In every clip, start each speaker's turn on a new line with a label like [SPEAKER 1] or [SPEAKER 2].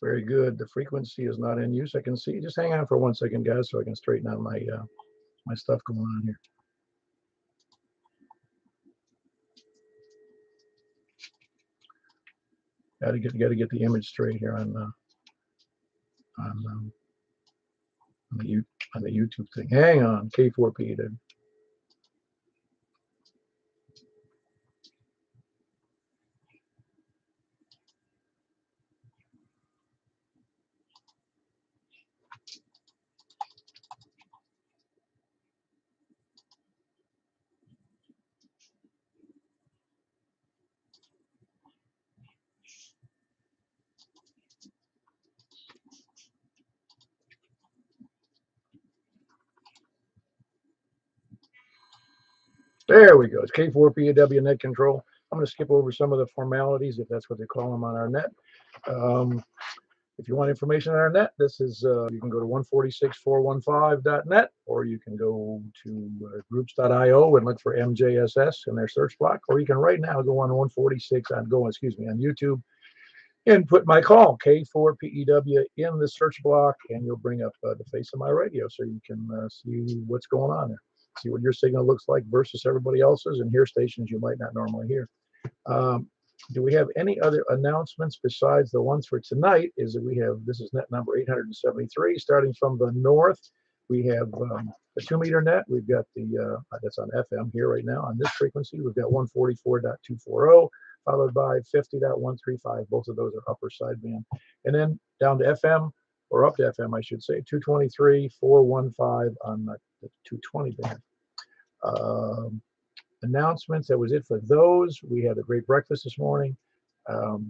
[SPEAKER 1] Very good. The frequency is not in use. I can see. Just hang on for 1 second, guys, so I can straighten out my my stuff going on here. Got to get the image straight here on on the YouTube thing. Hang on, K4P. Dude. There we go. It's K4PAW net control. I'm going to skip over some of the formalities, if that's what they call them on our net. If you want information on our net, this is you can go to 146.415.net, or you can go to groups.io and look for MJSS in their search block, or you can right now go on 146 on YouTube and put my call K4PEW in the search block, and you'll bring up the face of my radio, so you can see what's going on there. See what your signal looks like versus everybody else's, and hear stations you might not normally hear. Do we have any other announcements besides the ones for tonight? Is that we have, this is net number 873, starting from the north. We have the 2-meter net. We've got the, that's on FM here right now. On this frequency, we've got 144.240, followed by 50.135. Both of those are upper sideband. And then down to FM, or up to FM, I should say, 223.415 on the 220 band. Announcements, that was it for those. We had a great breakfast this morning. We're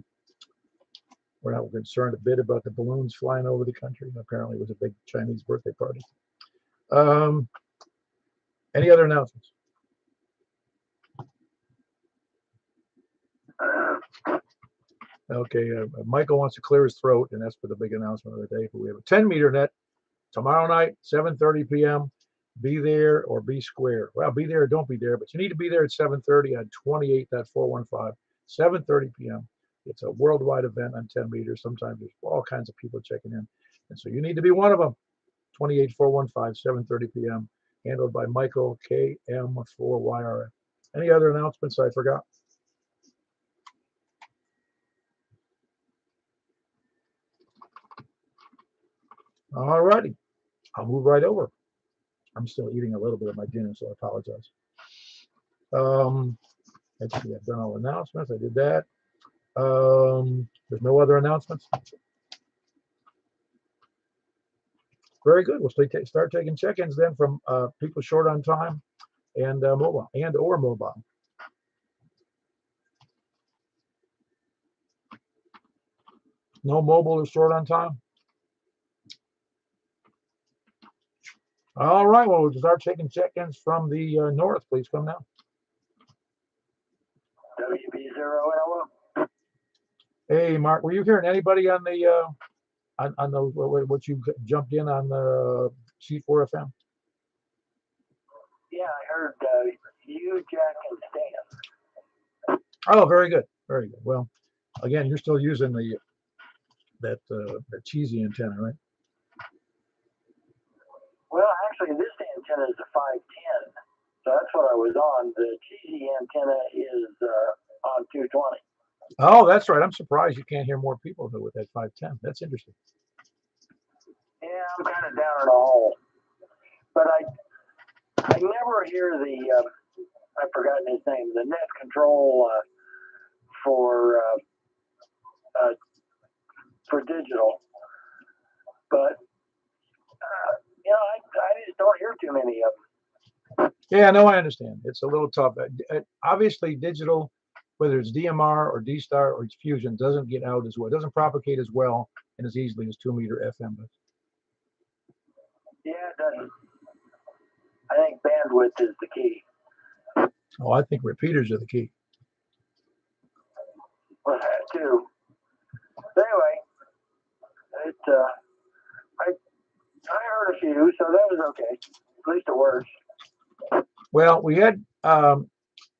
[SPEAKER 1] not concerned a bit about the balloons flying over the country. Apparently it was a big Chinese birthday party. Any other announcements? Okay, Michael wants to clear his throat, and that's for the big announcement of the day. But we have a 10-meter net tomorrow night, 7:30 p.m. Be there or be square. Well, be there or don't be there, but you need to be there at 7:30 on 28.415, 7:30 p.m. It's a worldwide event on 10 meters. Sometimes there's all kinds of people checking in. And so you need to be one of them. 28.415, 7:30 p.m. Handled by Michael, KM4YRF. Any other announcements I forgot? All righty. I'll move right over. I'm still eating a little bit of my dinner, so I apologize. Let's see, I've done all the announcements. I did that. There's no other announcements. Very good. We'll start taking check-ins then from people short on time and mobile or mobile. No mobile is short on time. All right, well, we'll start taking check-ins from the north. Please come now.
[SPEAKER 2] WB0L.
[SPEAKER 1] Hey, Mark, were you hearing anybody on the what you jumped in on the C4FM?
[SPEAKER 2] Yeah, I heard you, Jack, and Stan.
[SPEAKER 1] Oh, very good, very good. Well, again, you're still using the that cheesy antenna, right?
[SPEAKER 2] Well, actually, this antenna is a 510, so that's what I was on. The cheesy antenna is on 220.
[SPEAKER 1] Oh, that's right. I'm surprised you can't hear more people with that 510. That's interesting.
[SPEAKER 2] Yeah, I'm kind of down in a hole, but I never hear the I've forgotten his name, the net control for digital, but. You know, I just don't hear too many of them.
[SPEAKER 1] Yeah, no, I understand. It's a little tough. Obviously, digital, whether it's DMR or D-Star or it's Fusion, doesn't get out as well. It doesn't propagate as well and as easily as 2-meter FM does.
[SPEAKER 2] Yeah, it doesn't. I think bandwidth is the key.
[SPEAKER 1] Oh, I think repeaters are the key.
[SPEAKER 2] Well, that too. Anyway, I heard a few, so that was okay. At least it works.
[SPEAKER 1] Well, we had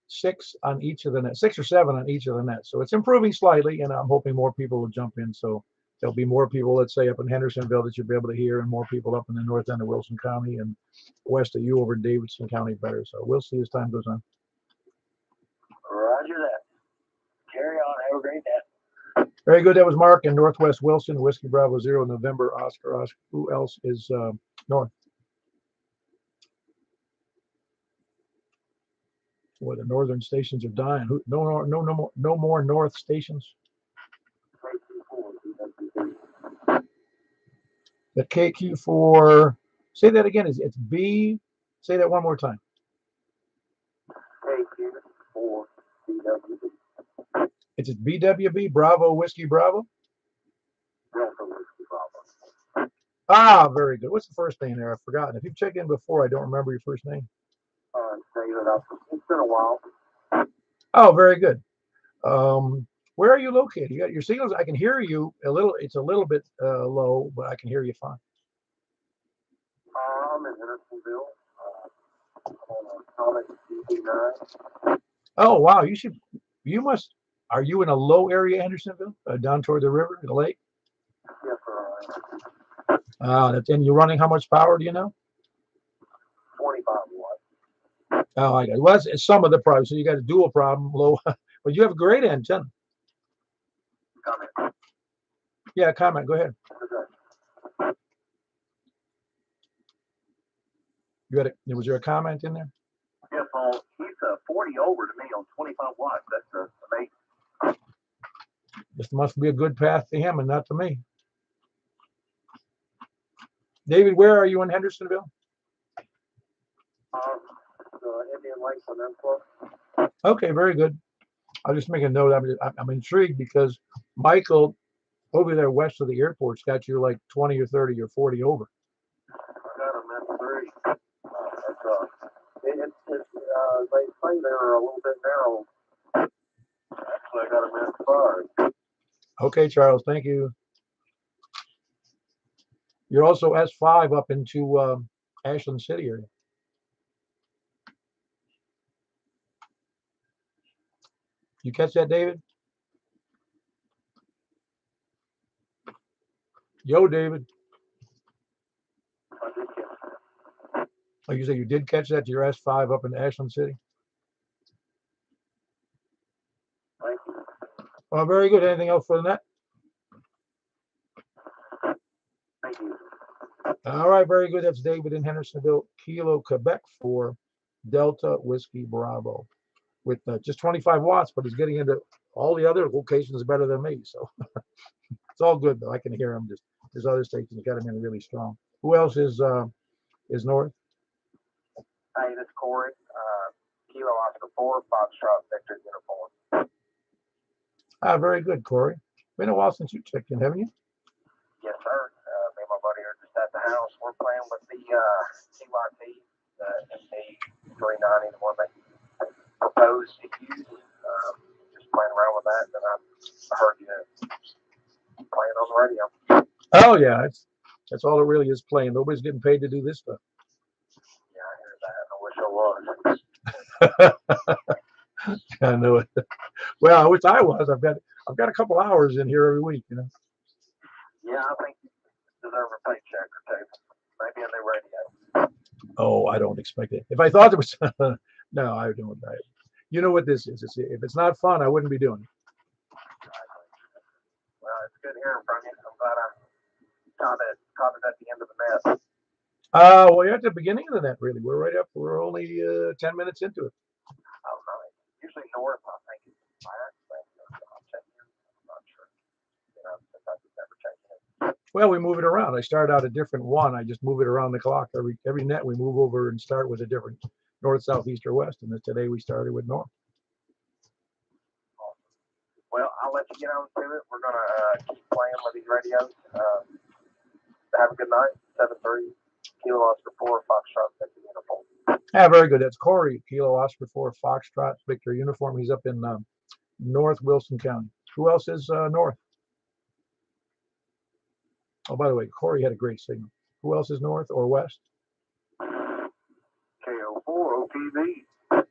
[SPEAKER 1] 6 on each of the nets, 6 or 7 on each of the nets. So it's improving slightly, and I'm hoping more people will jump in. So there'll be more people, let's say, up in Hendersonville that you'll be able to hear, and more people up in the north end of Wilson County and west of you over in Davidson County better. So we'll see as time goes on.
[SPEAKER 2] Roger that. Carry on. Have a great day.
[SPEAKER 1] Very good. That was Mark in Northwest Wilson, Whiskey Bravo 0, November, Oscar. Who else is north? Boy, the northern stations are dying. No more north stations. The KQ4. Say that again. It's B. Say that one more time.
[SPEAKER 2] KQ4 BWB.
[SPEAKER 1] It's BWB, Bravo, Whiskey Bravo. Ah, very good. What's the first name there? I've forgotten. If you've checked in before, I don't remember your first name.
[SPEAKER 2] David, it's been a while.
[SPEAKER 1] Oh, very good. Where are you located? You got your signals. I can hear you a little. It's a little bit low, but I can hear you fine.
[SPEAKER 2] I'm in Hendersonville. On TV9.
[SPEAKER 1] Oh, wow. You must. Are you in a low area, Hendersonville, down toward the river, the lake?
[SPEAKER 2] Yes, sir.
[SPEAKER 1] And you're running how much power? Do you know?
[SPEAKER 2] 25 watts.
[SPEAKER 1] Oh, I got it. Well, it's some of the problem. So you got a dual problem, low, but you have a great antenna.
[SPEAKER 2] Comment.
[SPEAKER 1] Yeah, comment. Go ahead. Was there a comment in there?
[SPEAKER 2] Yes, well, he's 40 over to me on 25 watts. That's amazing.
[SPEAKER 1] This must be a good path to him and not to me. David, where are you in Hendersonville?
[SPEAKER 2] Indian Lakes Peninsula.
[SPEAKER 1] Okay, very good. I'll just make a note. I'm intrigued because Michael over there west of the airport's got you like 20 or 30 or 40 over.
[SPEAKER 2] I got him at 3. They say they're a little bit narrow. Actually, I got him at 5.
[SPEAKER 1] Okay, Charles, thank you. You're also S5 up into Ashland City area. You catch that, David? Yo, David. Like you said, you did catch that. You're S5 up in Ashland City.
[SPEAKER 2] Thank you.
[SPEAKER 1] Well, very good. Anything else for the net?
[SPEAKER 2] Thank you.
[SPEAKER 1] All right, very good. That's David in Hendersonville, Kilo, Quebec for Delta Whiskey Bravo with just 25 watts, but he's getting into all the other locations better than me. So it's all good, though. I can hear him. Just there's other stations got him in really strong. Who else is north?
[SPEAKER 2] Hey, this is Corey. Kilo Oscar 4, Foxtrot Victor uniform.
[SPEAKER 1] Ah, very good, Corey. Been a while since you checked in, haven't you?
[SPEAKER 2] Yes, sir. Me and my buddy are just at the house. We're playing with the CYT, the MD390, the one they proposed to use. Just playing around with that, and then I heard you playing on the radio.
[SPEAKER 1] Oh yeah, that's all it really is, playing. Nobody's getting paid to do this stuff.
[SPEAKER 2] Yeah, I hear that. I wish I was.
[SPEAKER 1] I know it. Well, I wish I was. I've got a couple hours in here every week, you know.
[SPEAKER 2] Yeah, I think you deserve a paycheck or two. Maybe on the radio.
[SPEAKER 1] Oh, I don't expect it. If I thought there was, no, I don't. You know what this is? If it's not fun, I wouldn't be doing it.
[SPEAKER 2] Well, it's good hearing from you. I'm glad I caught it at the end of the net.
[SPEAKER 1] Well, you're at the beginning of the net, really. We're right up. We're only 10 minutes into it.
[SPEAKER 2] Oh, nice. Usually north, I think it's flat. I'll check in. I'm not sure. Since I've never checked in.
[SPEAKER 1] Well, we move it around. I start out a different one. I just move it around the clock. Every net we move over and start with a different north, south, east, or west. And today we started with north.
[SPEAKER 2] Awesome. Well, I'll let you get on to it. We're gonna keep playing with these radios. Have a good night. 7-3. Kilo Oscar 4, Foxtrot Victor uniform.
[SPEAKER 1] Yeah, very good. That's Corey, Kilo Oscar 4, Foxtrot Victor uniform. He's up in North Wilson County. Who else is north? Oh, by the way, Corey had a great signal. Who else is north or west?
[SPEAKER 2] KO4 OTV.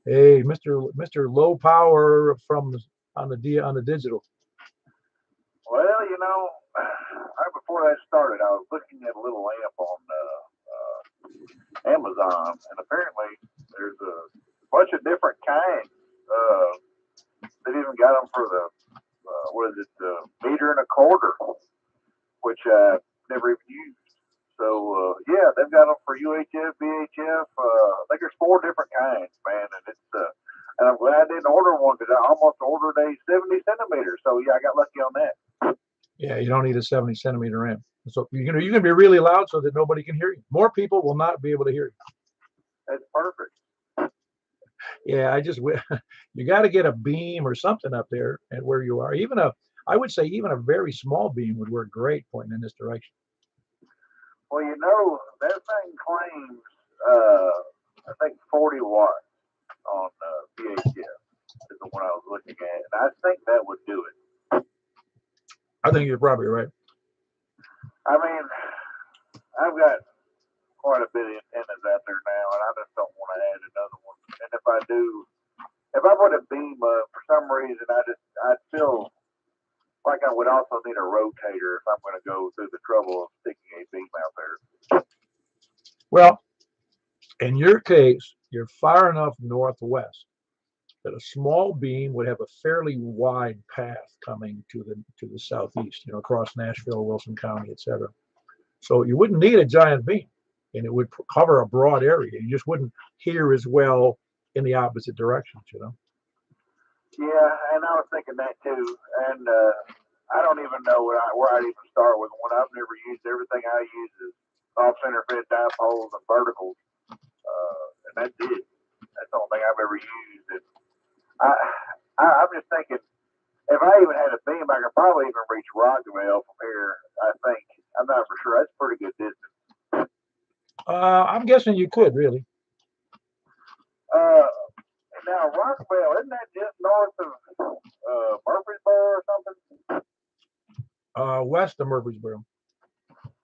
[SPEAKER 1] Hey, Mr. Low Power from on the digital.
[SPEAKER 2] Well, you know, right before that started, I was looking at a little lamp on Amazon, and apparently there's a bunch of different kinds. They even got them for the what is it, meter and a quarter, which I never even used. So yeah, they've got them for UHF, VHF. I think there's 4 different kinds, man, and it's and I'm glad I didn't order one because I almost ordered a 70 centimeter. So yeah, I got lucky on that.
[SPEAKER 1] Yeah, you don't need a 70 centimeter amp. So you can be really loud so that nobody can hear you. More people will not be able to hear you.
[SPEAKER 2] That's perfect.
[SPEAKER 1] Yeah, you got to get a beam or something up there at where you are. I would say even a very small beam would work great pointing in this direction.
[SPEAKER 2] Well, you know, that thing claims, I think 40 watts on VHF is the one I was looking at, and I think that would do it.
[SPEAKER 1] I think you're probably right.
[SPEAKER 2] I mean, I've got quite a bit of antennas out there now, and I just don't want to add another one. And if I do, if I put a beam up for some reason, I feel like I would also need a rotator if I'm going to go through the trouble of sticking a beam out there.
[SPEAKER 1] Well, in your case, you're far enough northwest that a small beam would have a fairly wide path coming to the southeast, across Nashville, Wilson County, etc. So you wouldn't need a giant beam, and it would cover a broad area. You just wouldn't hear as well in the opposite directions,
[SPEAKER 2] Yeah, and I was thinking that too. And I don't even know where I'd even start with one. I've never used everything I use is off-center fed dipoles and verticals, and that's it. That's the only thing I've ever used. And I'm just thinking, if I even had a beam, I could probably even reach Rockville from here. I think. I'm not for sure. That's a pretty good distance.
[SPEAKER 1] I'm guessing you could really.
[SPEAKER 2] Now Rockville, isn't that just north of Murfreesboro or something?
[SPEAKER 1] West of Murfreesboro.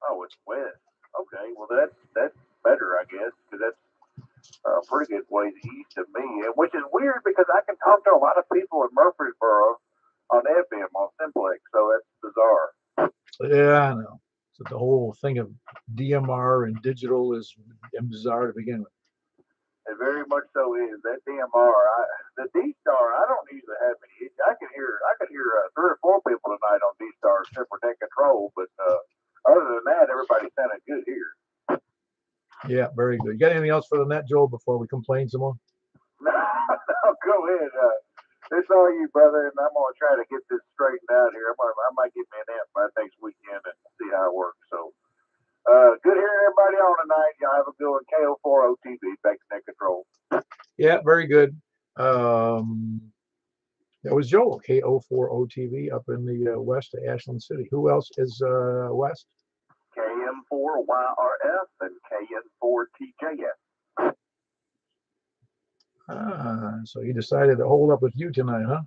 [SPEAKER 2] Oh, it's west. Okay, well that's better, I guess, because that's a pretty good ways east of me, which is weird because I can talk to a lot of people in Murfreesboro on FM on Simplex, so that's bizarre.
[SPEAKER 1] Yeah, I know. So the whole thing of DMR and digital is bizarre to begin with.
[SPEAKER 2] It very much so is. That DMR, the D-Star, I don't usually have any. I could hear 3 or 4 people tonight on D-Star except for net control, but other than that, everybody sounded good here.
[SPEAKER 1] Yeah, very good. You got anything else for the net, Joel, before we complain some more?
[SPEAKER 2] No, go ahead. It's all you, brother, and I'm going to try to get this straightened out here. I might get me an amp by next weekend and see how it works. So, good hearing everybody on tonight. Y'all have a good one. KO4 OTV, back to net control.
[SPEAKER 1] Yeah, very good. That was Joel, KO4 OTV up in the west of Ashland City. Who else is west?
[SPEAKER 2] KM4YRF and KN4TJF.
[SPEAKER 1] So he decided to hold up with you tonight, huh?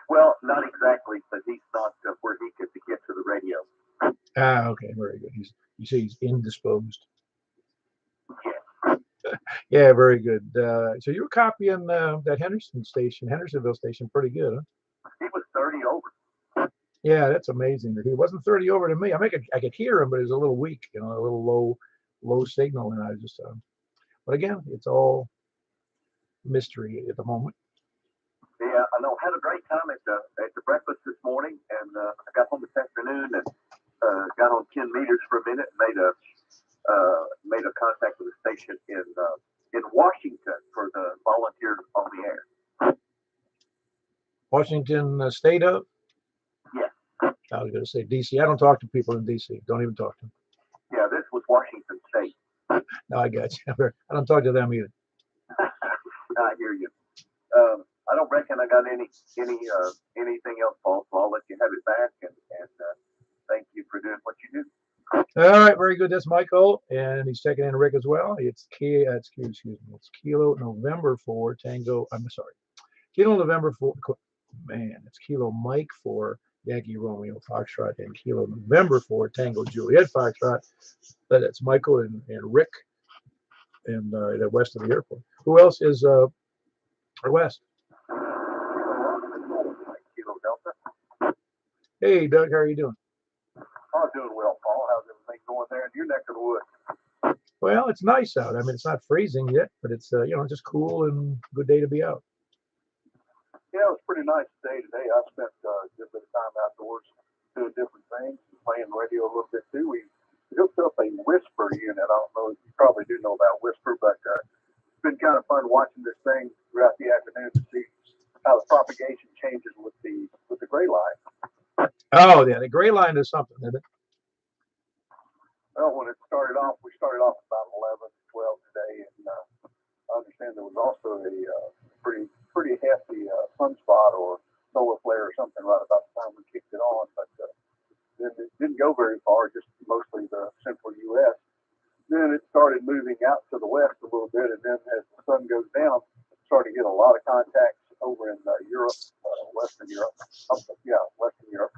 [SPEAKER 2] Well, not exactly, but he's not where he could get to the radio.
[SPEAKER 1] Okay, very good. You say he's indisposed.
[SPEAKER 2] Yeah.
[SPEAKER 1] Yeah, very good. So you were copying that Hendersonville station pretty good, huh?
[SPEAKER 2] He was 30 over.
[SPEAKER 1] Yeah, that's amazing. He wasn't 30 over to me. I could hear him, but it was a little weak, a little low signal, and I just. But again, it's all mystery at the moment.
[SPEAKER 2] Yeah, I know. Had a great time at the breakfast this morning, and I got home this afternoon and got on 10 meters for a minute and made a contact with the station in Washington for the volunteers on the air.
[SPEAKER 1] Washington State of?
[SPEAKER 2] Yeah.
[SPEAKER 1] I was going to say D.C. I don't talk to people in D.C. Don't even talk to them.
[SPEAKER 2] Yeah, this was Washington State.
[SPEAKER 1] No, I got you. I don't talk to them either.
[SPEAKER 2] I hear you. I don't reckon I got anything else, Paul. So I'll let you have it back, and thank you for doing what you do.
[SPEAKER 1] All right, very good. That's Michael, and he's checking in Rick as well. It's excuse me. It's Kilo November 4 Tango. I'm sorry, Kilo November 4. Man, it's Kilo Mike 4 Yankee Romeo Foxtrot and Kilo November 4 Tango Juliet Foxtrot. But it's Michael and Rick, and west of the airport. Who else is west?
[SPEAKER 2] Kilo Delta.
[SPEAKER 1] Hey, Doug, how are you doing?
[SPEAKER 2] I'm doing well, Paul. How's everything going there in your neck of the woods?
[SPEAKER 1] Well, it's nice out. I mean, it's not freezing yet, but it's just cool and good day to be out.
[SPEAKER 2] Yeah, it was pretty nice day today. I spent a good bit of time outdoors doing different things, playing radio a little bit too. We hooked up a whisper unit. I don't know if you probably do know about whisper, but it's been kind of fun watching this thing throughout the afternoon to see how the propagation changes with the gray line.
[SPEAKER 1] Oh, yeah, the gray line is something, isn't it?
[SPEAKER 2] Well, when it started off, we started off about 11, 12 today, and I understand there was also a pretty hefty sunspot or solar flare or something right about the time we kicked it on, but then it didn't go very far, just mostly the central U.S. Then it started moving out to the west a little bit, and then as the sun goes down, started to get a lot of contacts over in Europe, Western Europe. Western Europe.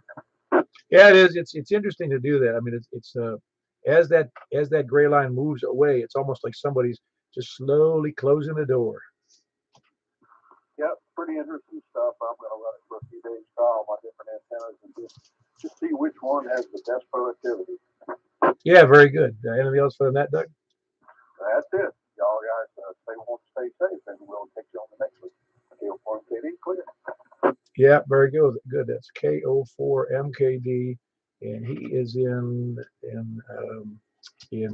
[SPEAKER 1] Yeah, it is. It's interesting to do that. I mean, it's as that gray line moves away, it's almost like somebody's just slowly closing the door.
[SPEAKER 2] Yep, pretty interesting stuff. I'm going to run it for a few days, try all my different antennas, and just see which one has the best productivity.
[SPEAKER 1] Yeah, very good. Anything else for the net, Doug?
[SPEAKER 2] That's it. Y'all guys stay safe, and we'll catch you on the next one. KO4MKD, clear.
[SPEAKER 1] Yeah, very good. Good. That's KO4MKD, and he is in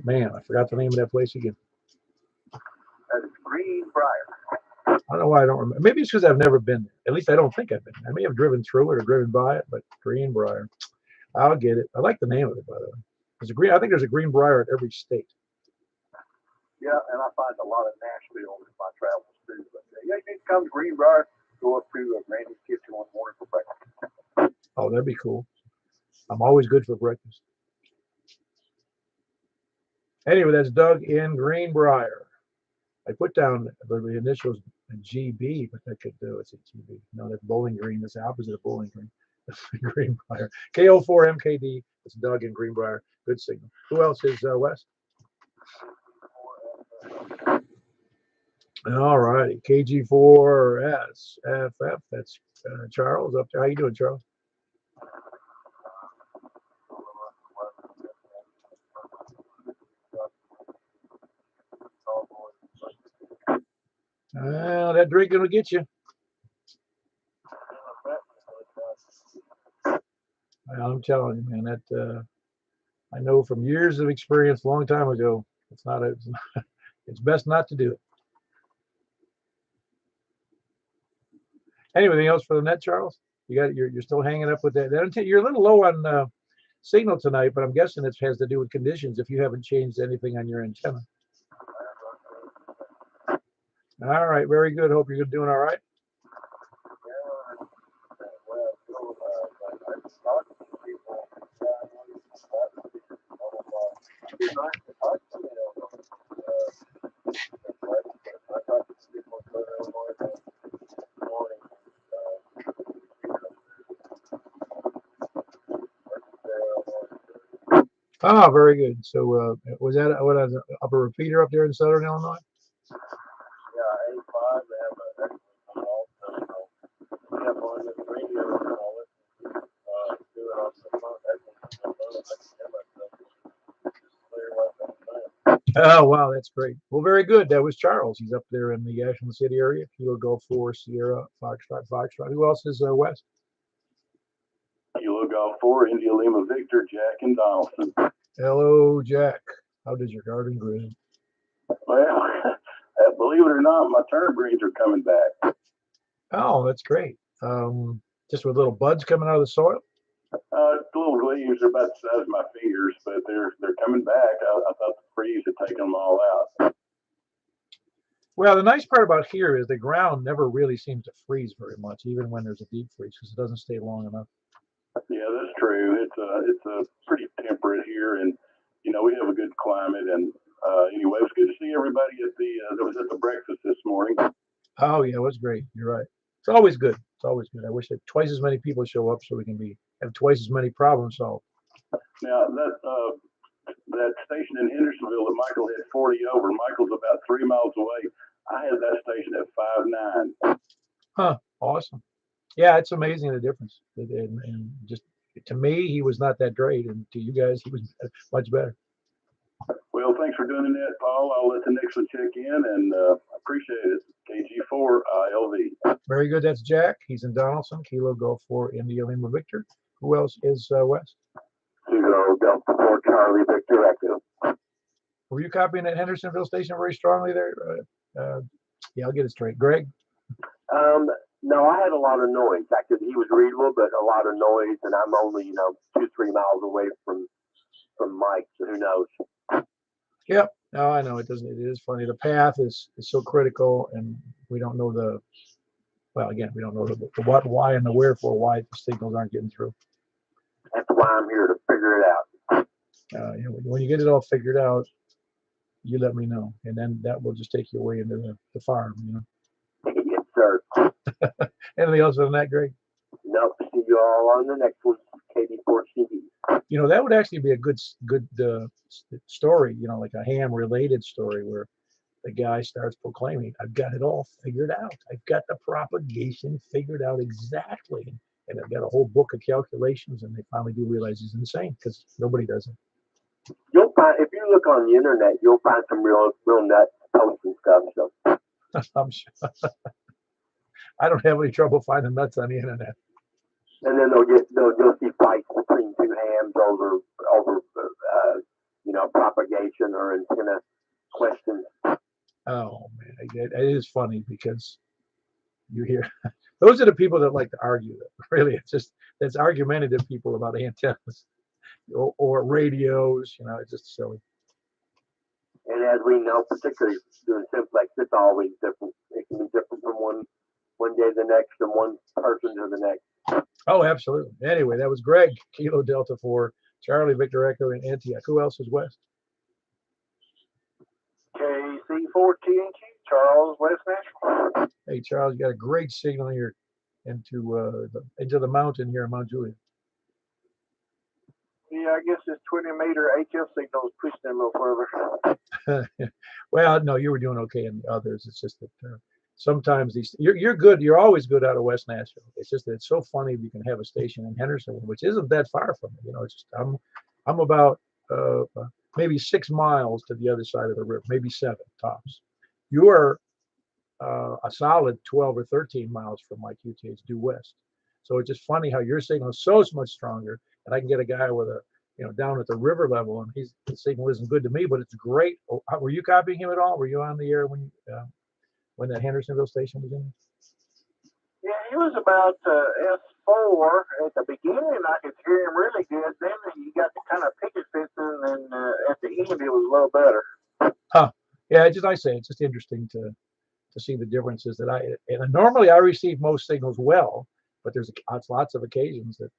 [SPEAKER 1] man, I forgot the name of that place again.
[SPEAKER 2] That is Greenbrier.
[SPEAKER 1] I don't know why I don't remember. Maybe it's because I've never been there. At least I don't think I've been. I may have driven through it or driven by it, but Greenbrier. I'll get it. I like the name of it, by the way. I think there's a Greenbrier at every state.
[SPEAKER 2] Yeah, and I find a lot of Nashville in my travels too. But yeah, you need to come to Greenbrier, go up to Granny's Kitchen one morning for breakfast.
[SPEAKER 1] Oh, that'd be cool. I'm always good for breakfast. Anyway, that's Doug in Greenbrier. I put down the initials GB, but that could do. It's a GB. No, that's Bowling Green. That's the opposite of Bowling Green. Greenbrier. KO4MKD. It's Doug in Greenbrier. Good signal. Who else is West? All righty. KG4SFF. That's Charles up there. How you doing, Charles? That drink gonna get you. I'm telling you, man. That I know from years of experience, a long time ago. It's best not to do it. Anything else for the net, Charles? You're still hanging up with that. You're a little low on signal tonight, but I'm guessing it has to do with conditions. If you haven't changed anything on your antenna. All right, very good. Hope you're doing all right. Ah, very good. So was that what up a repeater up there in Southern Illinois?
[SPEAKER 2] Yeah, A5. They have an excellent also. We have on the radio and all it. Do it on the phone.
[SPEAKER 1] Oh, wow, that's great. Well, very good. That was Charles. He's up there in the Ashland City area. Kilo Golf 4 Sierra Foxtrot. Who else is West?
[SPEAKER 2] Kilo Golf 4 India Lima Victor Jack and Donaldson.
[SPEAKER 1] Hello, Jack. How does your garden grow?
[SPEAKER 2] Well, believe it or not, my turnip greens are coming back.
[SPEAKER 1] Oh, that's great. Just with little buds coming out of the soil?
[SPEAKER 2] Little leaves are about the size of my fingers, but they're coming back. I thought the freeze had taken them all out.
[SPEAKER 1] Well, the nice part about here is the ground never really seems to freeze very much, even when there's a deep freeze, because it doesn't stay long enough.
[SPEAKER 2] Yeah, that's true. It's a pretty temperate here, and we have a good climate. And anyway, it was good to see everybody that was at the breakfast this morning.
[SPEAKER 1] Oh yeah, it was great. You're right. It's always good. It's always good. I wish that twice as many people show up so we can have twice as many problems solved.
[SPEAKER 2] Now that station in Hendersonville that Michael had 40 over. Michael's about 3 miles away. I had that station at 5.9.
[SPEAKER 1] Huh. Awesome. Yeah, it's amazing the difference. And just To me, he was not that great, and to you guys, he was much better.
[SPEAKER 3] Well, thanks for doing the net, Paul. I'll let the next one check in, and appreciate it. KG4 ILV.
[SPEAKER 1] Very good. That's Jack. He's in Donaldson. Kilo Golf 4 India Lima Victor. Who else is West?
[SPEAKER 2] Kilo Delta 4 Charlie Victor Echo.
[SPEAKER 1] Were you copying that Hendersonville station very strongly there? Yeah, I'll get it straight. Greg?
[SPEAKER 2] No, I had a lot of noise. Actually, he was readable, but a lot of noise, and I'm only 2-3 miles away from Mike, so who knows?
[SPEAKER 1] Yep. No, I know it doesn't. It is funny. The path is so critical, and we don't know the. Well, again, we don't know the what, why, and the wherefore. Why the signals aren't getting through.
[SPEAKER 2] That's why I'm here to figure it out.
[SPEAKER 1] When you get it all figured out, you let me know, and then that will just take you away into the farm.
[SPEAKER 2] Yes, sir.
[SPEAKER 1] Anything else on that, Greg?
[SPEAKER 2] Nope. See you all on the next one. KD4
[SPEAKER 1] That would actually be a good story. Like a ham-related story where the guy starts proclaiming, "I've got it all figured out. I've got the propagation figured out exactly." And I've got a whole book of calculations, and they finally do realize he's insane because nobody does it.
[SPEAKER 2] You'll find, if you look on the internet, you'll find some real nuts posts and stuff. So.
[SPEAKER 1] I'm sure. I don't have any trouble finding nuts on the internet.
[SPEAKER 2] And then you'll see fights between two hams over propagation or antenna questions.
[SPEAKER 1] Oh man, it is funny because you hear those are the people that like to argue. Really, it's argumentative people about antennas or radios. It's just silly.
[SPEAKER 2] And as we know, particularly doing simplex, it's always different. It can be different from one day to the next, and one person to the next.
[SPEAKER 1] Oh, absolutely. Anyway, that was Greg, Kilo Delta 4, Charlie Victor Echo in Antioch. Who else is West?
[SPEAKER 2] KC4TNQ, Charles, West Nashville.
[SPEAKER 1] Hey, Charles, you got a great signal here into the mountain here in Mount Juliet.
[SPEAKER 2] Yeah, I guess this 20-meter HF signal is pushing them a little further.
[SPEAKER 1] Well, no, you were doing okay in the others. It's just that sometimes you're good. You're always good out of West Nashville. It's just that it's so funny you can have a station in Henderson, which isn't that far from it. It's just I'm about maybe 6 miles to the other side of the river, maybe 7 tops. You're a solid 12 or 13 miles from my QTH due west. So it's just funny how your signal is so much stronger, and I can get a guy with down at the river level, and his signal isn't good to me, but it's great. Were you copying him at all? Were you on the air when that Hendersonville station was in?
[SPEAKER 2] Yeah, he was about S4 at the beginning. I could hear him really good. Then he got the kind of picket fence, and at the end it was a little better.
[SPEAKER 1] Huh. Yeah, just I say it's just interesting to see the differences normally I receive most signals well, but there's lots of occasions that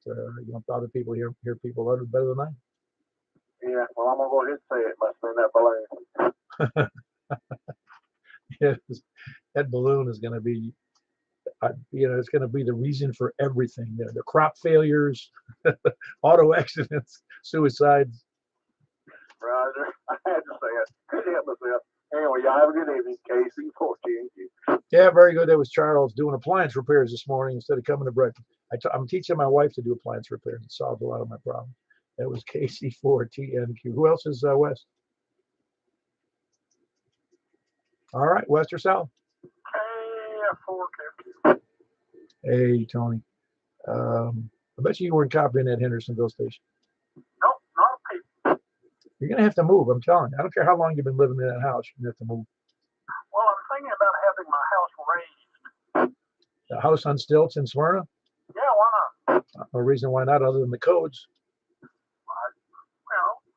[SPEAKER 1] other people hear people better than I.
[SPEAKER 2] Yeah, well, I'm gonna go ahead and say it must have been that balloon.
[SPEAKER 1] Yeah, that balloon is going to be, it's going to be the reason for everything. The crop failures, auto accidents, suicides.
[SPEAKER 2] Roger. I had to say it. Couldn't help myself. Anyway, y'all have a good evening, KC4TNQ.
[SPEAKER 1] Yeah, very good. That was Charles doing appliance repairs this morning instead of coming to breakfast. I'm teaching my wife to do appliance repairs. It solved a lot of my problems. That was KC4TNQ. Who else is West? All right, West or South?
[SPEAKER 2] KF4KQ.
[SPEAKER 1] Hey, Tony. I bet you weren't copying that Hendersonville station.
[SPEAKER 2] Nope, not a peep.
[SPEAKER 1] You're going to have to move, I'm telling you. I don't care how long you've been living in that house. You're going to have to move.
[SPEAKER 2] Well, I'm thinking about having my house raised.
[SPEAKER 1] The house on stilts in Smyrna?
[SPEAKER 2] Yeah, why not?
[SPEAKER 1] No reason why not other than the codes.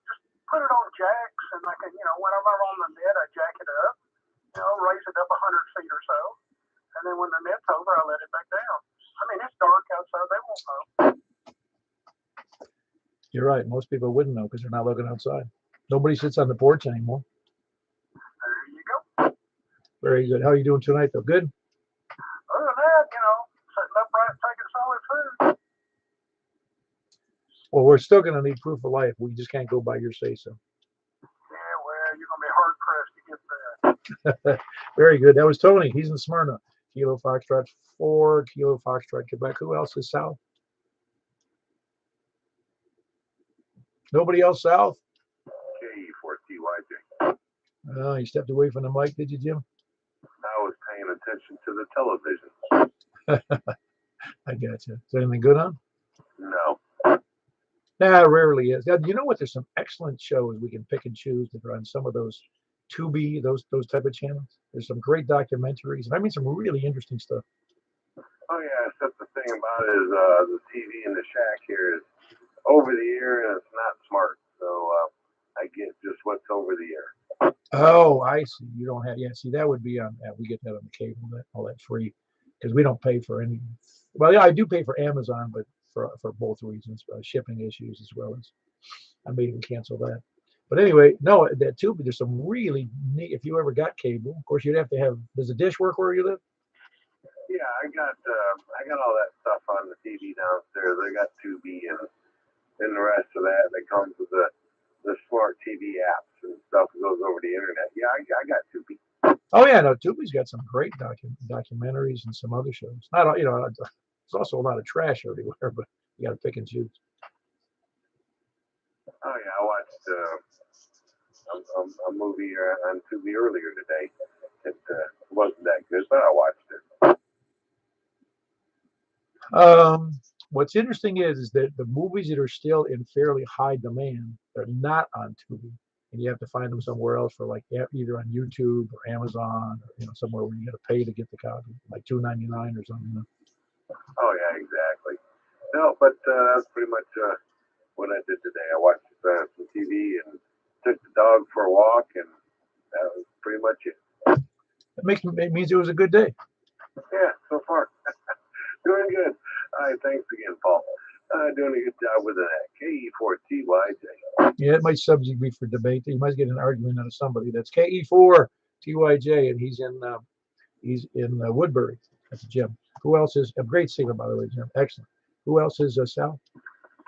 [SPEAKER 2] Just put it on jacks, and I can, whenever I'm on the net, I jack it up, raise it up 100 feet or so, and then when the net's over, I let it back down. I mean, it's dark outside, they won't know.
[SPEAKER 1] You're right. Most people wouldn't know because they're not looking outside. Nobody sits on the porch anymore.
[SPEAKER 2] There you go.
[SPEAKER 1] Very good. How are you doing tonight, though? Good?
[SPEAKER 2] Other than that, sitting upright, taking solid food.
[SPEAKER 1] Well, we're still going to need proof of life. We just can't go by your say-so.
[SPEAKER 2] Yeah, well, you're going to be hard-pressed to get that.
[SPEAKER 1] Very good. That was Tony. He's in Smyrna. Kilo Foxtrot 4, Kilo Foxtrot Quebec. Who else is south? Nobody else south?
[SPEAKER 3] KE4TYJ.
[SPEAKER 1] Oh, you stepped away from the mic, did you, Jim?
[SPEAKER 3] I was paying attention to the television.
[SPEAKER 1] I got you. Is there anything good on?
[SPEAKER 3] No.
[SPEAKER 1] Nah, rarely is. You know what? There's some excellent shows we can pick and choose that are on some of those Tubi, those type of channels. There's some great documentaries, and I mean some really interesting stuff.
[SPEAKER 3] Oh yeah, except the thing about it is the TV in the shack here is over the air and it's not smart. So I get just what's over the air.
[SPEAKER 1] Oh, I see. You don't have, yeah, see, that would be on that. We get that on the cable, all that free, because we don't pay for any. Well, yeah, I do pay for Amazon, but for both reasons, shipping issues as well as I may even cancel that. But anyway, no, that too. But there's some really neat. If you ever got cable, of course, you'd have to have. Does the dish work where you live?
[SPEAKER 3] Yeah, I got all that stuff on the TV downstairs. I got Tubi and the rest of that comes with the smart TV apps and stuff that goes over the internet. Yeah, I got Tubi.
[SPEAKER 1] Oh yeah, no, Tubi's got some great documentaries and some other shows. Not all, there's also a lot of trash everywhere, but you got to pick and choose.
[SPEAKER 3] Oh yeah, I watched a movie on Tubi earlier today. It wasn't that good, but I watched it.
[SPEAKER 1] What's interesting is that the movies that are still in fairly high demand, they're not on Tubi, and you have to find them somewhere else for like either on YouTube or Amazon, or somewhere where you got to pay to get the copy, like $2.99 or something.
[SPEAKER 3] Oh yeah, exactly. No, but that's pretty much what I did today. I watched some TV and took the dog for a walk, and that was pretty much it.
[SPEAKER 1] It means it was a good day.
[SPEAKER 3] Yeah, so far. Doing good. All right, thanks again, Paul. Doing a good job with that. KE4TYJ.
[SPEAKER 1] Yeah, it might subject me for debate. You might get an argument out of somebody. That's KE4TYJ, and he's in Woodbury. That's Jim. Who else is a great singer, by the way, Jim? Excellent. Who else is Sal?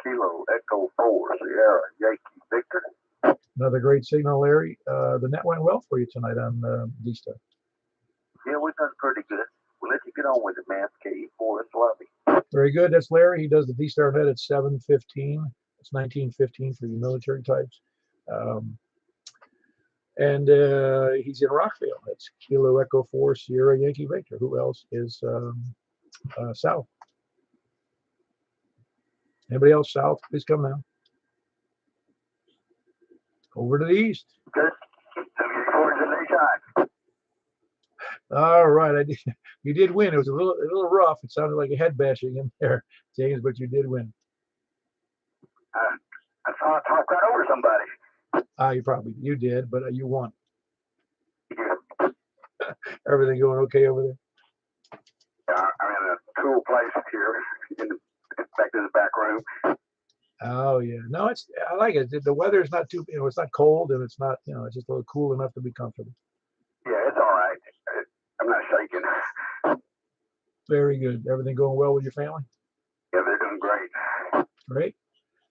[SPEAKER 3] Kilo Echo 4 Sierra Yankee Victor.
[SPEAKER 1] Another great signal, Larry. The net went well for you tonight on D-Star.
[SPEAKER 3] Yeah, we've done pretty good. We'll let you get on with it, man. KE4 is lovely.
[SPEAKER 1] Very good. That's Larry. He does the D-Star net at 7:15. It's 19:15 for you military types. And he's in Rockville. That's Kilo Echo 4 Sierra Yankee Victor. Who else is south? Anybody else south? Please come now. Over to the east.
[SPEAKER 3] Good.
[SPEAKER 1] All right, you did win. It was a little rough. It sounded like a head bashing in there, James, but you did win.
[SPEAKER 3] I saw I talk right over somebody.
[SPEAKER 1] You did, but you won. Everything going okay over there?
[SPEAKER 3] Yeah, I'm in a cool place here, back in the back room.
[SPEAKER 1] Oh yeah, no, I like it. The weather is not too, it's not cold, and it's not, it's just a little cool enough to be comfortable.
[SPEAKER 3] Yeah, it's all right. I'm not shaking.
[SPEAKER 1] Very good. Everything going well with your family?
[SPEAKER 3] Yeah, they're doing great.
[SPEAKER 1] Great.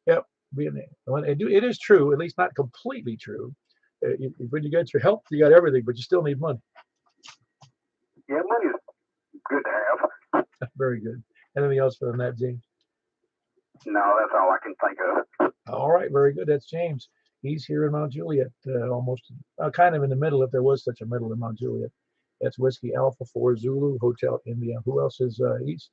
[SPEAKER 1] Yep. It is true, at least not completely true. When you get your health, you got everything, but you still need money.
[SPEAKER 3] Yeah, money's good to have.
[SPEAKER 1] Very good. Anything else for the net, James?
[SPEAKER 3] No, that's all I can think of.
[SPEAKER 1] All right, very good. That's James. He's here in Mount Juliet, almost kind of in the middle, if there was such a middle in Mount Juliet. That's Whiskey Alpha 4 Zulu, Hotel India. Who else is east?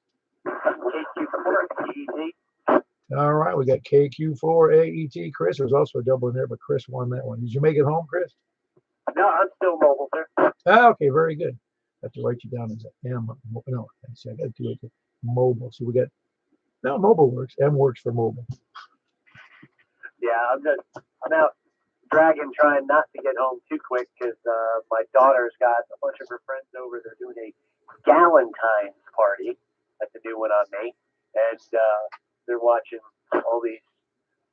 [SPEAKER 1] All right, we got KQ4AET. Chris, there's also a double in there, but Chris won that one. Did you make it home, Chris?
[SPEAKER 2] No, I'm still mobile, sir.
[SPEAKER 1] Okay, very good. I have to write you down as M. No, I got to do it mobile. So we got, no, mobile works. M works for mobile.
[SPEAKER 2] Yeah, I'm out dragging, trying not to get home too quick because my daughter's got a bunch of her friends over. They're doing a Galentine's party. That's a new one on me. And they're watching all these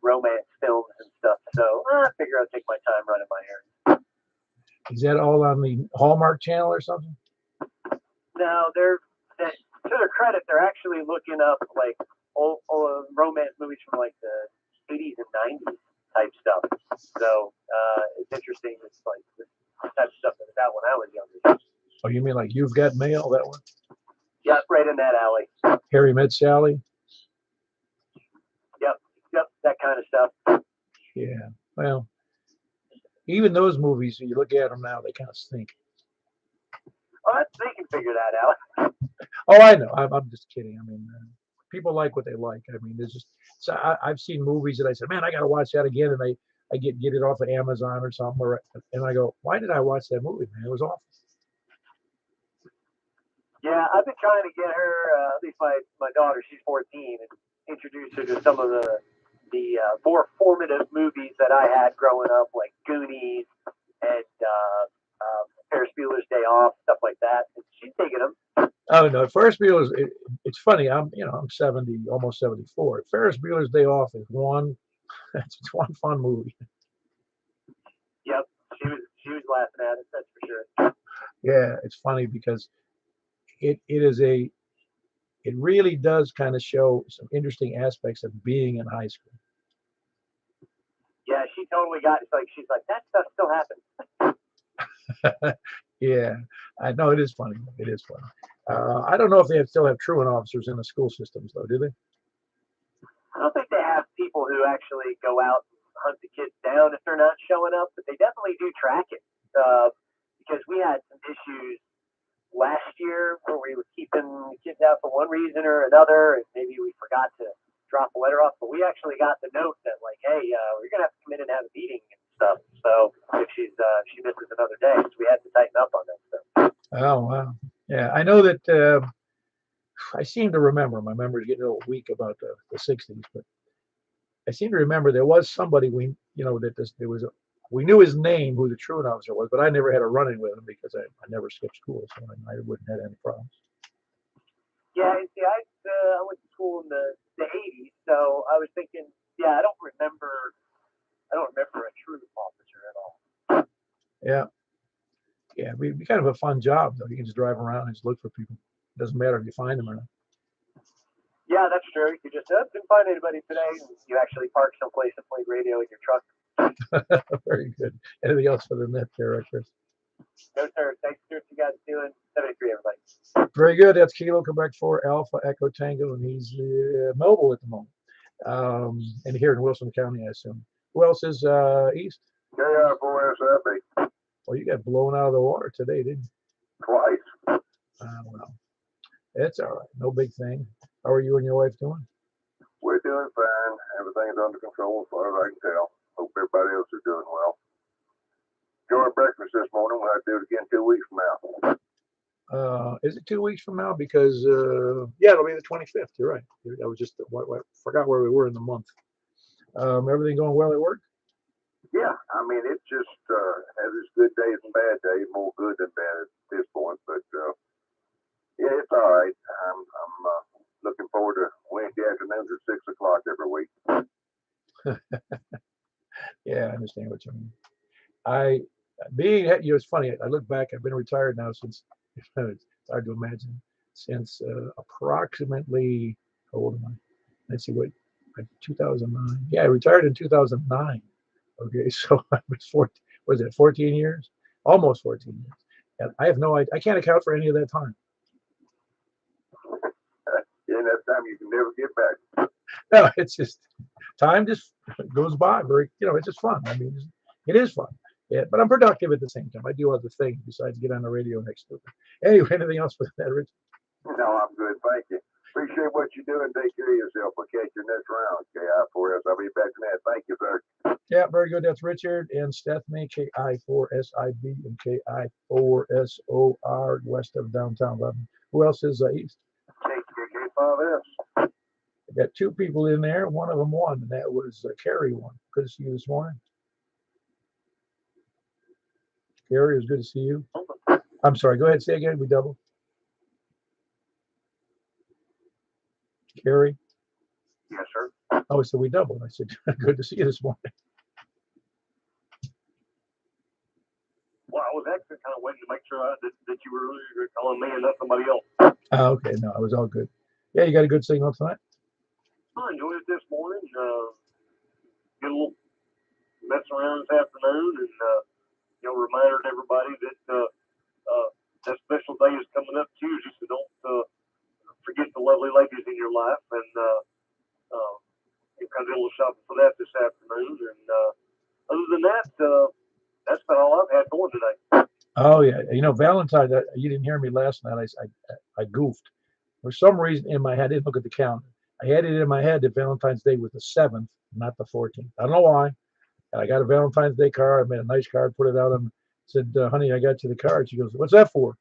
[SPEAKER 2] romance films and stuff. So I figure I'll take my time running my errands.
[SPEAKER 1] Is that all on the Hallmark Channel or something?
[SPEAKER 2] No, to their credit, they're actually looking up like old romance movies from like the 80s and 90s type stuff. So it's interesting. It's like this type of stuff that was out when I was younger.
[SPEAKER 1] Oh, you mean like You've Got Mail, that one?
[SPEAKER 2] Yeah, right in that alley.
[SPEAKER 1] Harry Met Sally?
[SPEAKER 2] Yep, that kind of stuff.
[SPEAKER 1] Yeah. Well, even those movies, you look at them now, they kind of stink.
[SPEAKER 2] Oh, they can figure that out.
[SPEAKER 1] Oh, I know. I'm just kidding. I mean, people like what they like. I mean, there's just so I've seen movies that I said, man, I got to watch that again, and I get it off of Amazon or something, and I go, why did I watch that movie, man? It was awful.
[SPEAKER 2] Yeah, I've been trying to get her, at least my daughter, she's 14, and introduce her to some of the more formative movies that I had growing up, like Goonies and Ferris Bueller's Day Off, stuff like that. And she's taking them.
[SPEAKER 1] Oh no, Ferris Bueller's. It's funny. I'm 70, almost 74. Ferris Bueller's Day Off is one. It's one fun movie.
[SPEAKER 2] Yep, she was laughing at it. That's for sure.
[SPEAKER 1] Yeah, it's funny because it really does kind of show some interesting aspects of being in high school.
[SPEAKER 2] Yeah, she totally got it. She's like that stuff still happens.
[SPEAKER 1] Yeah, I know it is funny. It is funny. I don't know if they still have truant officers in the school systems, though, do they?
[SPEAKER 2] I don't think they have people who actually go out and hunt the kids down if they're not showing up, but they definitely do track it. Because we had some issues last year where we were keeping the kids out for one reason or another, and maybe we forgot to drop a letter off, but we actually got the note that like, hey, we're gonna have to come in and have a meeting and stuff. So if she misses another day, so we had to tighten up on that stuff.
[SPEAKER 1] Oh wow, yeah, I know that. I seem to remember. My memory's getting a little weak about the '60s, but I seem to remember there was somebody we knew his name, who the truant officer was, but I never had a run-in with him because I never skipped school, so I wouldn't have any problems.
[SPEAKER 2] Yeah, see, I went to school in the '80s, so I was thinking, yeah, I don't remember a truth officer at all.
[SPEAKER 1] Yeah, yeah, it'd be kind of a fun job though. You can just drive around and just look for people. It doesn't matter if you find them or not.
[SPEAKER 2] Yeah, that's true. You just didn't find anybody today, and you actually parked someplace and played radio in your truck.
[SPEAKER 1] Very good. Anything else for the net there, Chris?
[SPEAKER 2] No, sir. Thanks for what you guys doing. 73, everybody.
[SPEAKER 1] Very good. That's Kilo Quebec 4 Alpha Echo Tango, and he's mobile at the moment. And here in Wilson County, I assume. Who else is east?
[SPEAKER 3] KI4SIB.
[SPEAKER 1] Well, you got blown out of the water today, didn't you?
[SPEAKER 3] Twice.
[SPEAKER 1] Well, it's all right. No big thing. How are you and your wife doing?
[SPEAKER 3] We're doing fine. Everything's under control as far as I can tell. Hope everybody else is doing well. Enjoyed breakfast this morning. We'll have to do it again 2 weeks from now.
[SPEAKER 1] Is it 2 weeks from now? Because yeah, it'll be the 25th. You're right. I was just forgot where we were in the month. Everything going well at work?
[SPEAKER 3] Yeah, I mean, it just has its good days and bad days, more good than bad at this point. But yeah, it's all right. I'm looking forward to Wednesday afternoons at 6 o'clock every week.
[SPEAKER 1] Yeah, I understand what you mean. It's funny. I look back. I've been retired now since it's hard to imagine since approximately how old am I? Let's see, 2009. Yeah, I retired in 2009. Okay, so I was 14. Was it 14 years? Almost 14 years. And I have no idea. I can't account for any of that time.
[SPEAKER 3] In that time, you can never get back.
[SPEAKER 1] No, it's just time just goes by. It's just fun. I mean, it is fun. Yeah, but I'm productive at the same time. I do other things besides get on the radio next to it. Anyway, anything else for that, Rich?
[SPEAKER 3] No, I'm good. Thank you. Appreciate what you do and take care of yourself. We'll catch you next round. KI4S. I'll be back in that. Thank you, sir.
[SPEAKER 1] Yeah, very good. That's Richard and Stephanie, KI4SIB and KI4SOR west of downtown Lebanon. Who else is east?
[SPEAKER 3] KK5S.
[SPEAKER 1] I got two people in there. One of them won, and that was Carrie won. Good to see you this morning. Carrie, it was good to see you. I'm sorry. Go ahead. Say again. We double. Carrie?
[SPEAKER 3] Yes, sir.
[SPEAKER 1] Oh, so we doubled. I said, good to see you this morning.
[SPEAKER 3] Well, I was actually kind of waiting to make sure that you were calling me and not somebody else.
[SPEAKER 1] Okay. No, it was all good. Yeah, you got a good signal tonight?
[SPEAKER 3] I enjoyed it this morning. Get a little mess around this afternoon and, reminder to everybody that that special day is coming up Tuesday, so don't forget the lovely ladies in your life and because I was shopping for that this afternoon. And other than that, that's about all I've had going today.
[SPEAKER 1] Oh yeah, you know Valentine's. You didn't hear me last night. I goofed for some reason in my head. I didn't look at the calendar. I had it in my head that Valentine's Day was the 7th, not the 14th. I don't know why. And I got a Valentine's Day card. I made a nice card, put it out, and said, "Honey, I got you the card." She goes, "What's that for?"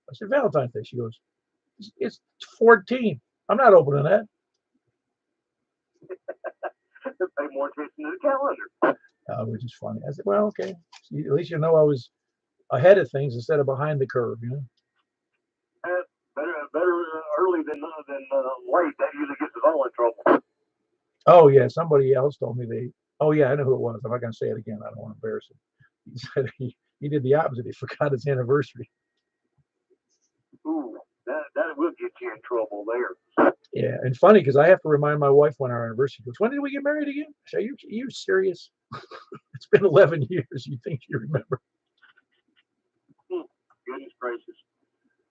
[SPEAKER 1] I said, "Valentine's Day." She goes, "It's 14. I'm not opening that."
[SPEAKER 3] Pay more attention to the calendar.
[SPEAKER 1] Which is funny. I said, "Well, okay. At least you know I was ahead of things instead of behind the curve, you know."
[SPEAKER 3] Better early than late. That usually gets us all in trouble.
[SPEAKER 1] Oh yeah, somebody else told me they. Oh yeah, I know who it was. I'm not gonna say it again. I don't want to embarrass him. He said he did the opposite. He forgot his anniversary.
[SPEAKER 3] Ooh, that will get you in trouble there.
[SPEAKER 1] Yeah, and funny because I have to remind my wife when our anniversary goes. When did we get married again? I say, are you serious? It's been 11 years. You think you remember?
[SPEAKER 3] Goodness gracious.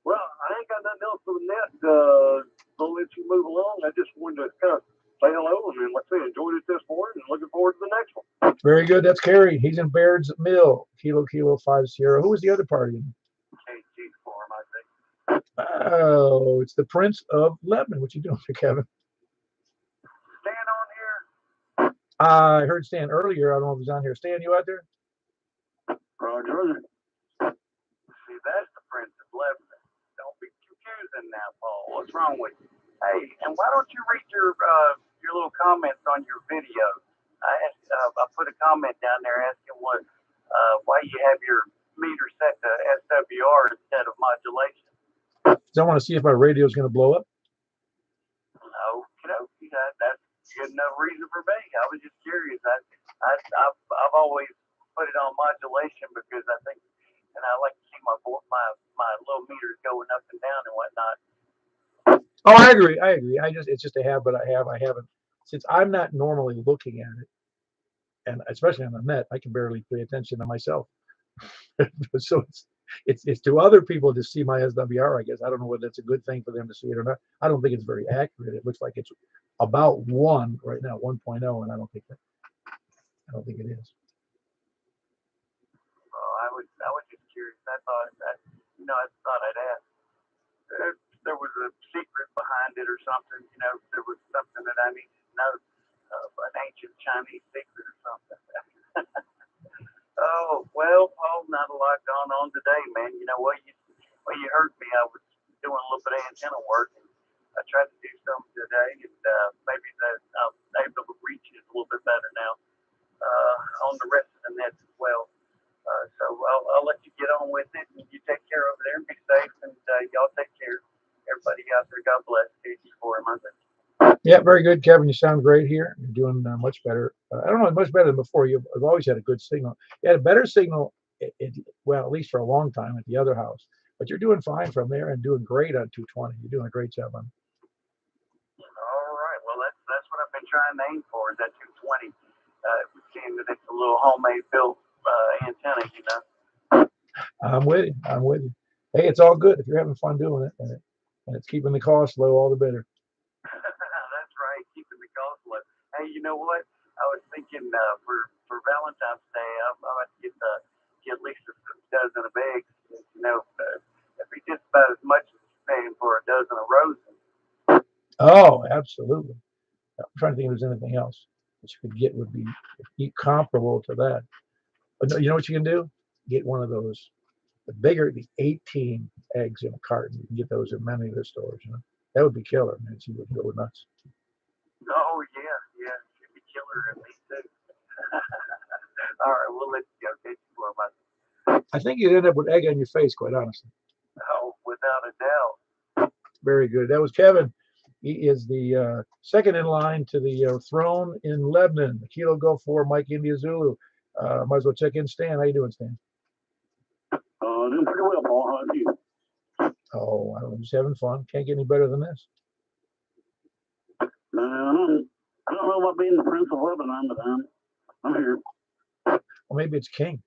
[SPEAKER 3] Well, I ain't got nothing else for the net. So let you move along. I just wanted to kind of say hello and then let's say enjoyed it this morning and looking forward to the next one.
[SPEAKER 1] Very good. That's Kerry. He's in Baird's Mill. Kilo 5 Sierra. Who was the other party?
[SPEAKER 3] KG Farm, I think.
[SPEAKER 1] Oh, it's the Prince of Lebanon. What you doing, Kevin?
[SPEAKER 3] Stan on here?
[SPEAKER 1] I heard Stan earlier. I don't know if he's on here. Stan, you out there?
[SPEAKER 3] Roger. See, that's the Prince of Lebanon. Don't be confusing now, Paul. What's wrong with you? Hey, and why don't you read your little comments on your video? I put a comment down there asking why you have your meter set to SWR instead of modulation.
[SPEAKER 1] I want to see if my radio is going to blow up.
[SPEAKER 3] No, that's good enough reason for me. I was just curious. I've always put it on modulation because I think, and I like to see my little meters going up and down and whatnot.
[SPEAKER 1] Oh, I agree. It's just a habit I have. I haven't, since I'm not normally looking at it, and especially on the net, I can barely pay attention to myself. So it's to other people to see my SWR. I guess I don't know whether that's a good thing for them to see it or not. I don't think it's very accurate. It looks like it's about 1 right now, 1.0, and I don't think it is.
[SPEAKER 3] Well, I was just curious. I thought I'd ask. There was a secret behind it or something. There was something that I needed to know, an ancient Chinese secret or something. Oh, well, Paul, not a lot going on today, man. You heard me. I was doing a little bit of antenna work, and I tried to do something today, and maybe that I'm able to reach it a little bit better now on the rest of the nets as well. So I'll let you get on with it, and you take care over there and be safe, and y'all take care. Everybody out there, God bless. KG4 my thing.
[SPEAKER 1] Yeah, very good, Kevin. You sound great here. You're doing much better. I don't know, much better than before. I've always had a good signal. You had a better signal, well, at least for a long time at the other house. But you're doing fine from there and doing great on 220. You're doing a great job on it.
[SPEAKER 3] All right. Well, that's what I've been trying to aim for, is that 220. Seeing that it's a little homemade built antenna,
[SPEAKER 1] I'm with you. Hey, it's all good if you're having fun doing it, and it's keeping the cost low, all the better.
[SPEAKER 3] That's right, keeping the cost low. Hey, you know what? I was thinking for Valentine's Day, I'm going to get Lisa a dozen of eggs. It'd be just about as much as paying for a dozen of roses.
[SPEAKER 1] Oh, absolutely. I'm trying to think if there's anything else that you could get would be comparable to that. But no, you know what you can do? Get one of those. The 18 eggs in a carton. You can get those in many of the stores. That would be killer, man. She would go nuts.
[SPEAKER 3] Oh yeah, she'd be killer at me too. All right, we'll let you go. Thank you for my.
[SPEAKER 1] I think you'd end up with egg on your face, quite honestly.
[SPEAKER 3] Oh, without a doubt.
[SPEAKER 1] Very good. That was Kevin. He is the second in line to the throne in Lebanon. Kilo Go 4, Mike India Zulu. Might as well check in Stan. How you doing, Stan?
[SPEAKER 3] Doing pretty well, Paul. How are you?
[SPEAKER 1] Oh, I don't know, just having fun. Can't get any better than this.
[SPEAKER 3] I don't know about being the Prince of Lebanon, but I'm here.
[SPEAKER 1] Well, maybe it's King.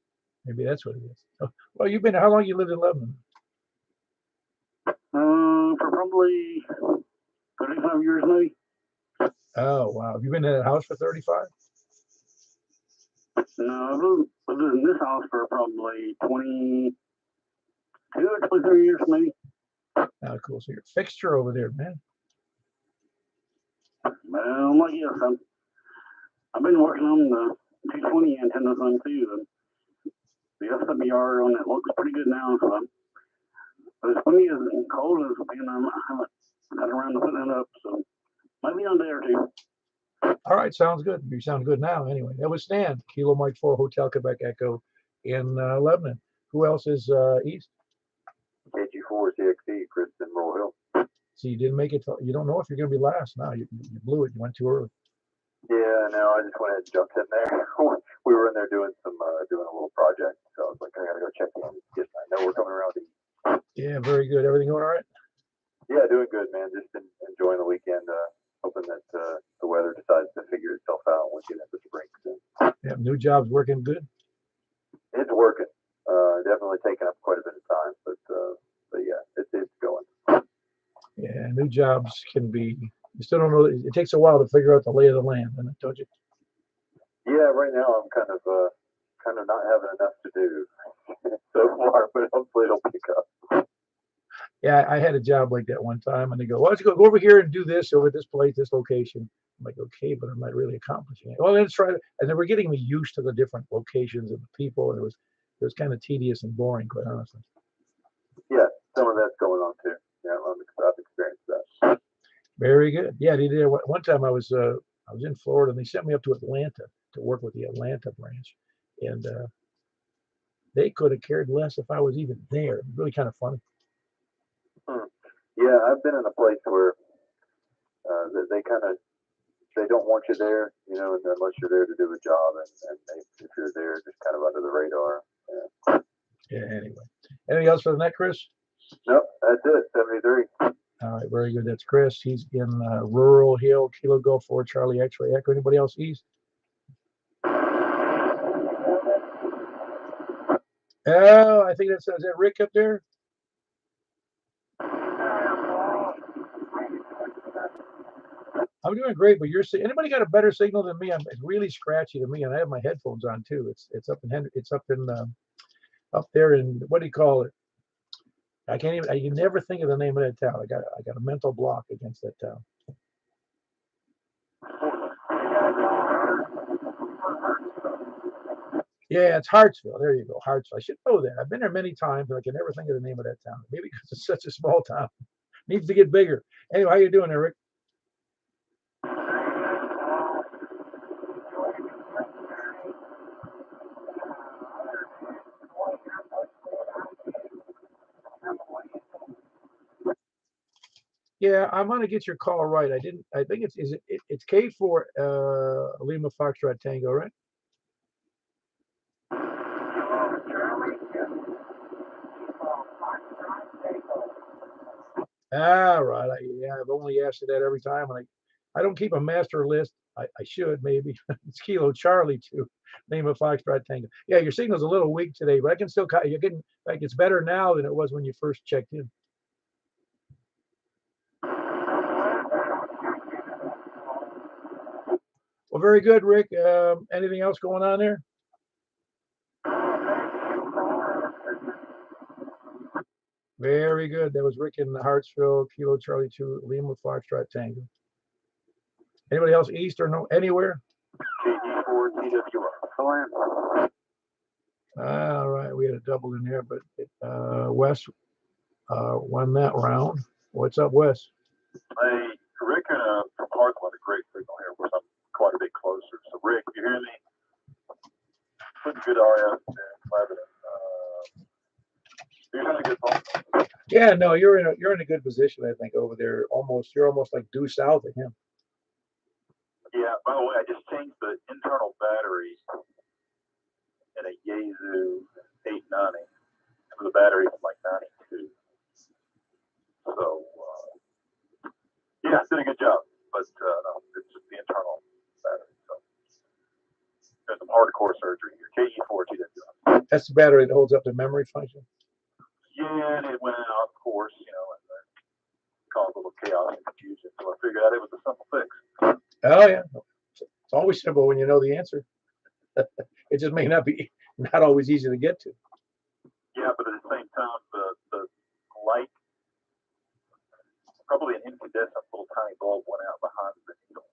[SPEAKER 1] Maybe that's what it is. Oh, well, how long you lived in Lebanon?
[SPEAKER 3] For probably 35 years, maybe.
[SPEAKER 1] Oh, wow. Have you been in that house for 35?
[SPEAKER 2] No, I've lived in this house for probably 22 or 23 years, maybe.
[SPEAKER 1] Oh, cool. So you're a fixture over there, man.
[SPEAKER 2] Well, like yes, I've been working on the 220 antennas on too. And the SWR on it looks pretty good now. So but it's funny as cold as it's been, I haven't got around to putting it up. So maybe on a day or two.
[SPEAKER 1] All right, sounds good. You sound good now. Anyway, that was Stan, Kilo Mike 4 Hotel Quebec Echo in Lebanon. Who else is east?
[SPEAKER 3] KG4 CXE, Kristen Royal Hill.
[SPEAKER 1] So you didn't make it. You don't know if you're going to be last now. You blew it. You went too early.
[SPEAKER 3] Yeah, no, I just went ahead and jumped in there. We were in there doing a little project, so I was like, I gotta go check in. I know we're coming around to eat.
[SPEAKER 1] Yeah, very good. Everything going all right?
[SPEAKER 3] Yeah, doing good, man. Just enjoying the weekend. Hoping that the weather decides to figure itself out and we get into spring soon.
[SPEAKER 1] Yeah, new job's working good.
[SPEAKER 3] It's working. Definitely taking up quite a bit of time, but yeah, it's going.
[SPEAKER 1] Yeah, new jobs can be. You still don't know. It takes a while to figure out the lay of the land, don't you?
[SPEAKER 3] Yeah, right now I'm kind of not having enough to do so far, but hopefully it'll pick up.
[SPEAKER 1] Yeah, I had a job like that one time, and they go, "Why don't you go over here and do this over this place, this location?" I'm like, "Okay, but I'm not really accomplishing it." Well, let's try it. And they were getting me used to the different locations and the people, and it was kind of tedious and boring, quite honestly.
[SPEAKER 3] Yeah, some of that's going on too. Yeah, I've experienced that.
[SPEAKER 1] Very good. Yeah, they did. One time I was in Florida, and they sent me up to Atlanta to work with the Atlanta branch, and they could have cared less if I was even there. Really kind of funny.
[SPEAKER 3] Yeah, I've been in a place where they don't want you there, unless you're there to do a job, and if you're there, just kind of under the radar. Yeah.
[SPEAKER 1] Yeah. Anyway, anything else for the net, Chris?
[SPEAKER 3] Nope, that's it. 73.
[SPEAKER 1] All right, very good. That's Chris. He's in Rural Hill, Kilo Golf 4 Charlie X-Ray Echo. Anybody else east? Oh, I think is that Rick up there? I'm doing great, but anybody got a better signal than me? It's really scratchy to me, and I have my headphones on too. It's up there in what do you call it? I can never think of the name of that town. I got a mental block against that town. Yeah, it's Hartsville. There you go, Hartsville. I should know that. I've been there many times, but I can never think of the name of that town. Maybe because it's such a small town. Needs to get bigger. Anyway, how you doing there, Rick? Yeah, I'm gonna get your call right. I think it's K4 Lima Foxtrot Tango, right? Ah, right. I've only asked you that every time, and I don't keep a master list. I should maybe. It's Kilo Charlie to Lima Foxtrot Tango. Yeah, your signal's a little weak today, but I can still. You're getting like it's better now than it was when you first checked in. Well, very good, Rick. Anything else going on there? Very good. That was Rick in Hartsville, Kilo Charlie 2, Lima Foxtrot Tango. Anybody else east or no anywhere?
[SPEAKER 3] KG4 TWR.
[SPEAKER 1] All right, we had a double in there, but Wes won that round. What's up, Wes?
[SPEAKER 4] Hey, Rick from Parkland, a great signal here, because I'm quite a bit closer. So, Rick, you hear me? Putting good RF in Lebanon. You're in a good phone.
[SPEAKER 1] Yeah, no, you're in a good position, I think, over there. You're almost like due south of him.
[SPEAKER 4] Yeah. By the way, I just changed the internal battery in a Yaesu 890. It was a battery from like 92. So, yeah, did a good job. But no, it's just the internal battery. So, there's some hardcore surgery here. KE4 TWR.
[SPEAKER 1] That's the battery that holds up the memory function.
[SPEAKER 4] Yeah, and it went out, of course, and caused a little chaos and confusion. So I figured out it was a simple fix.
[SPEAKER 1] Oh yeah, it's always simple when you know the answer. It just may not always easy to get to.
[SPEAKER 4] Yeah, but at the same time, the light, probably an incandescent little tiny bulb went out behind the needle.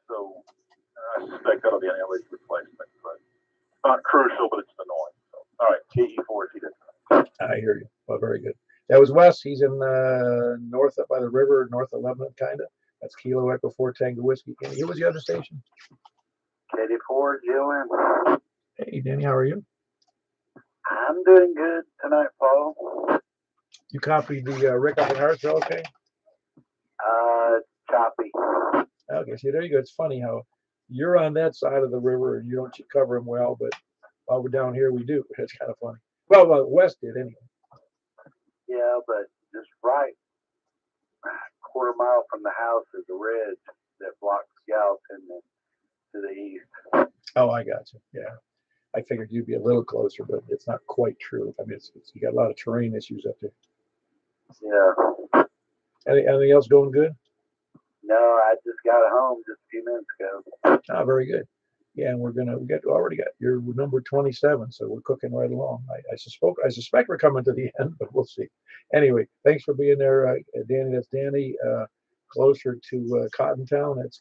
[SPEAKER 4] So I suspect that'll be an LED replacement, but it's not crucial, but it's annoying. So, all right, KE4 is he.
[SPEAKER 1] I hear you. Well, very good. That was Wes. He's in north up by the river, north of Lebanon, kind of. That's Kilo Echo 4 Tango Whiskey. And he was the other station.
[SPEAKER 2] KD4, Jillian.
[SPEAKER 1] Hey, Danny, how are you?
[SPEAKER 2] I'm doing good tonight, Paul.
[SPEAKER 1] You copied the Rick up in Hartsville, okay?
[SPEAKER 2] Choppy.
[SPEAKER 1] Okay, see, there you go. It's funny how you're on that side of the river and you don't cover them well, but while we're down here, we do. It's kind of funny. Well, West did anyway.
[SPEAKER 2] Yeah, but just right, quarter mile from the house is a ridge that blocks Gallatin to the east.
[SPEAKER 1] Oh, I got you. Yeah. I figured you'd be a little closer, but it's not quite true. I mean, you got a lot of terrain issues up there.
[SPEAKER 2] Yeah.
[SPEAKER 1] Anything else going good?
[SPEAKER 2] No, I just got home just a few minutes ago.
[SPEAKER 1] Ah, very good. Yeah, and we already got your number 27, so we're cooking right along. I suspect we're coming to the end, but we'll see. Anyway, thanks for being there, Danny. That's Danny. Closer to Cottontown. That's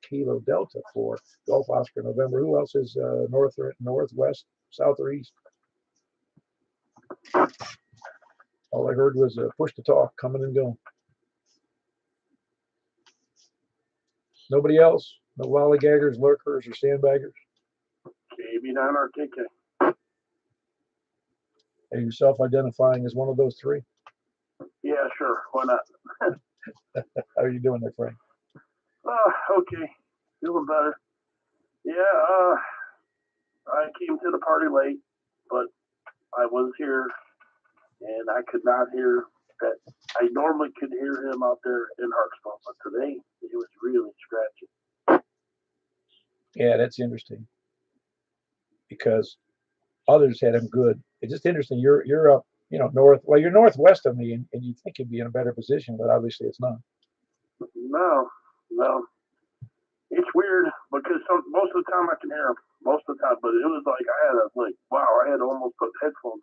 [SPEAKER 1] Kilo Delta for Golf Oscar November. Who else is northwest, south, or east? All I heard was push to talk, coming and going. Nobody else? No lollygaggers, lurkers, or sandbaggers?
[SPEAKER 2] KB9RKK.
[SPEAKER 1] Are you self-identifying as one of those three?
[SPEAKER 2] Yeah, sure. Why not?
[SPEAKER 1] How are you doing there, Frank?
[SPEAKER 2] Okay. Feeling better. Yeah, I came to the party late, but I was here, and I could not hear that. I normally could hear him out there in Hartsville, but today it was really scratchy.
[SPEAKER 1] Yeah, that's interesting because others had him good. It's just interesting. You're up, north. Well, you're northwest of me, and you think you'd be in a better position, but obviously it's not.
[SPEAKER 2] No. It's weird because most of the time I can hear him. Most of the time, but it was like I had to almost put headphones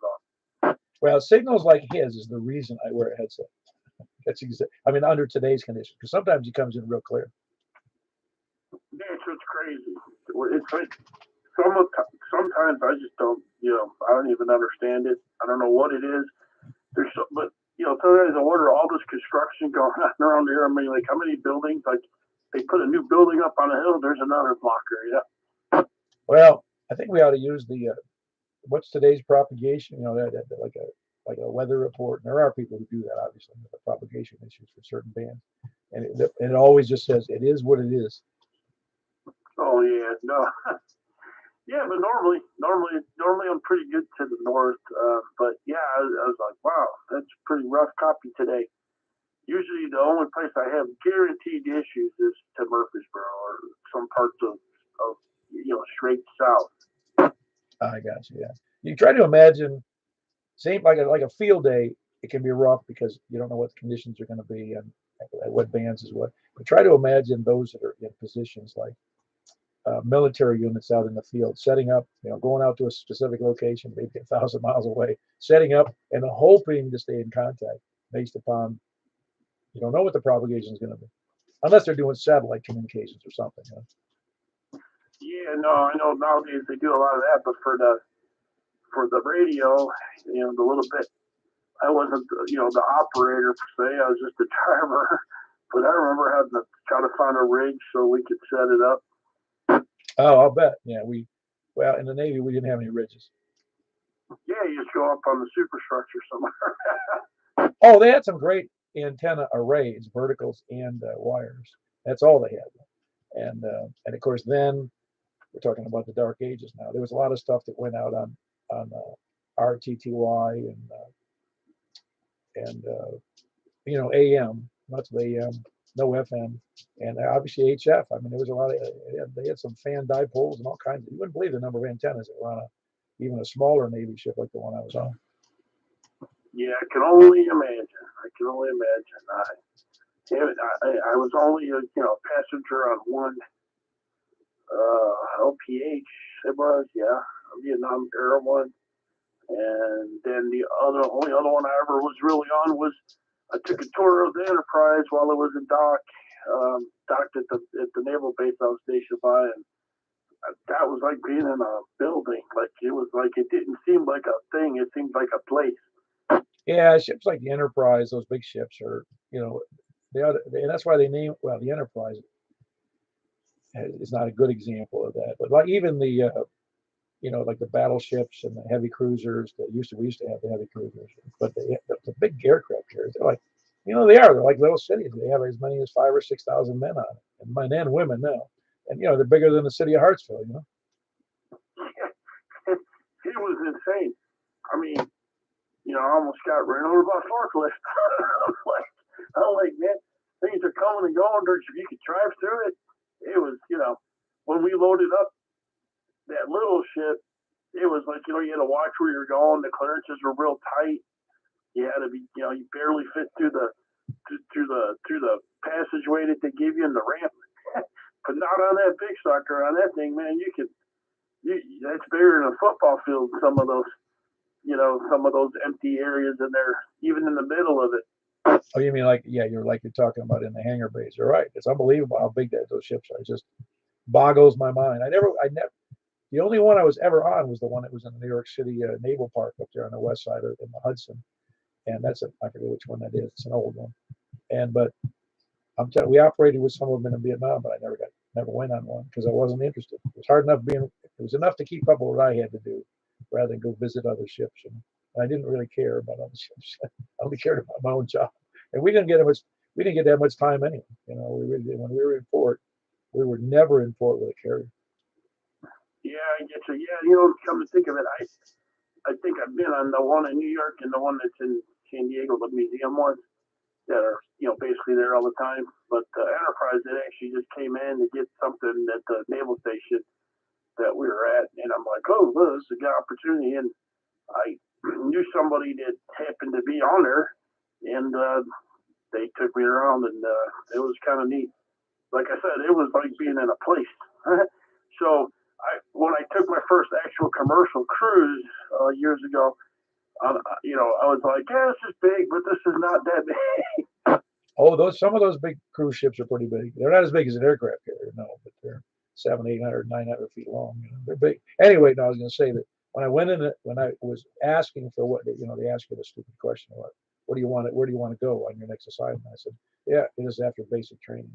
[SPEAKER 2] on.
[SPEAKER 1] Well, signals like his is the reason I wear a headset. That's under today's conditions, because sometimes he comes in real clear.
[SPEAKER 2] Yeah, it's crazy. It's like sometimes I just don't, I don't even understand it. I don't know what it is. But sometimes I wonder all this construction going on around here. I mean, like how many buildings? Like they put a new building up on a hill. There's another blocker. Yeah.
[SPEAKER 1] Well, I think we ought to use the what's today's propagation? Like a weather report. And there are people who do that, obviously, with the propagation issues for certain bands, and it always just says it is what it is.
[SPEAKER 2] Oh yeah, no. Yeah, but normally I'm pretty good to the north. But yeah, I was like, wow, that's a pretty rough copy today. Usually the only place I have guaranteed issues is to Murfreesboro or some parts of straight south.
[SPEAKER 1] I got you. Yeah, you try to imagine, same like a field day. It can be rough because you don't know what the conditions are going to be and what bands is what. But try to imagine those that are in positions like military units out in the field, setting up, going out to a specific location, maybe 1,000 miles away, setting up and hoping to stay in contact based upon, you don't know what the propagation is going to be, unless they're doing satellite communications or something.
[SPEAKER 2] Yeah, no, I know nowadays they do a lot of that, but for the radio, the little bit, I wasn't, the operator per se. I was just a driver, but I remember having to try to find a rig so we could set it up.
[SPEAKER 1] Oh, I'll bet. Yeah, in the Navy, we didn't have any ridges.
[SPEAKER 2] Yeah, you just go up on the superstructure somewhere.
[SPEAKER 1] Oh, they had some great antenna arrays, verticals and wires. That's all they had. And of course, then we're talking about the dark ages now. There was a lot of stuff that went out on RTTY and AM, lots of AM, no FM, and obviously HF. I mean, there was a lot of, they had some fan dipoles and all kinds of, you wouldn't believe the number of antennas that were on even a smaller Navy ship like the one I was on.
[SPEAKER 2] Yeah, I can only imagine. I was only a passenger on one LPH. It was, yeah, a Vietnam era one. And then the only other one I ever was really on was I took a tour of the Enterprise while I was in docked at the naval base I was stationed by, and that was like being in a building. Like it was like it didn't seem like a thing; it seemed like a place.
[SPEAKER 1] Yeah, ships like the Enterprise, those big ships are, and that's why they name the Enterprise is not a good example of that. But like even the like the battleships and the heavy cruisers that we used to have the heavy cruisers, but the big aircraft carriers, they're like, they're like little cities. They have as many as 5,000 or 6,000 men on it, and men and women now, and they're bigger than the city of Hartsville.
[SPEAKER 2] It was insane. I mean, I almost got ran over by a forklift. I'm like, man, things are coming and going. You could drive through it. It was, when we loaded up that little ship, it was like, you had to watch where you're going. The clearances were real tight. You had to be, you barely fit through the passageway that they give you in the ramp. But not on that big sucker. On that thing, man, that's bigger than a football field. Some of those empty areas in there, even in the middle of it.
[SPEAKER 1] Oh, you mean you're talking about in the hangar bays? You're right. It's unbelievable how big those ships are. It just boggles my mind. I never. The only one I was ever on was the one that was in the New York City Naval Park up there on the west side in the Hudson, and I forget which one that is. It's an old one, but I'm telling you, we operated with some of them in Vietnam, but I never went on one because I wasn't interested. It was hard enough it was enough to keep up with what I had to do, rather than go visit other ships. And I didn't really care about other ships. I only cared about my own job, and we didn't get that much time anyway. We really did. When we were in port, we were never in port with a carrier.
[SPEAKER 2] Yeah, I get you. Yeah, come to think of it, I think I've been on the one in New York and the one that's in San Diego, the museum ones that are, basically there all the time. But the Enterprise, it actually just came in to get something at the naval station that we were at, and I'm like, oh, well, this is a good opportunity, and I knew somebody that happened to be on there, and they took me around, and it was kind of neat. Like I said, it was like being in a place. So when I took my first actual commercial cruise years ago, I was like, yeah, this is big, but this is not that big.
[SPEAKER 1] Oh, some of those big cruise ships are pretty big. They're not as big as an aircraft carrier, no, but they're 700, 800, 900 feet long. They're big. Anyway, no, I was going to say that when I went in it, when I was asking for what, they asked me the stupid question, what do you want? Where do you want to go on your next assignment? I said, yeah, it is after basic training.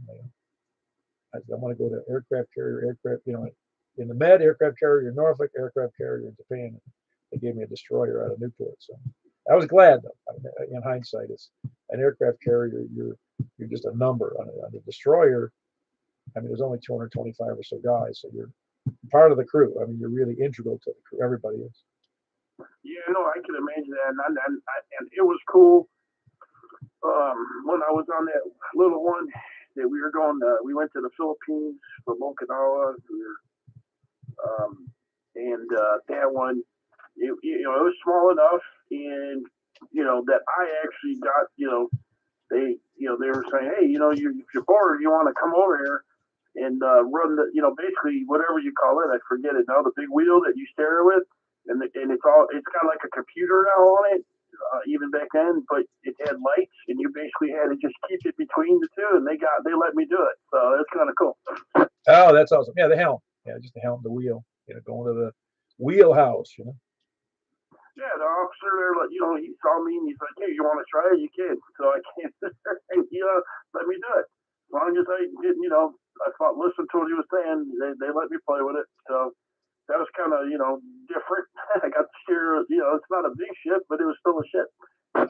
[SPEAKER 1] I want to go to aircraft carrier, in the Med, aircraft carrier, Norfolk, aircraft carrier in Japan. They gave me a destroyer out of Newport. So I was glad, though. In hindsight, it's an aircraft carrier. You're just a number on a destroyer. I mean, there's only 225 or so guys, so you're part of the crew. I mean, you're really integral to the crew. Everybody is.
[SPEAKER 2] Yeah, no, I can imagine that, and it was cool. When I was on that little one that we were going, we went to the Philippines from Okinawa. And that one, it was small enough, and that I actually got, they were saying, hey, if you're bored, you want to come over here and run the, basically whatever you call it, I forget it now, the big wheel that you steer with, and it's got like a computer now on it. Even back then, but it had lights, and you basically had to just keep it between the two, and they let me do it. So that's kind of cool.
[SPEAKER 1] Oh, that's awesome. Yeah, the helm. Yeah, just the helm, the wheel. Going to the wheelhouse.
[SPEAKER 2] Yeah, the officer there, he saw me and he's like, "Hey, you want to try it? You can." So I came there and he let me do it. As long as I didn't, I thought listen to what he was saying, they let me play with it. So that was kind of, different. I got to steer, it's not a big ship, but it was still a ship.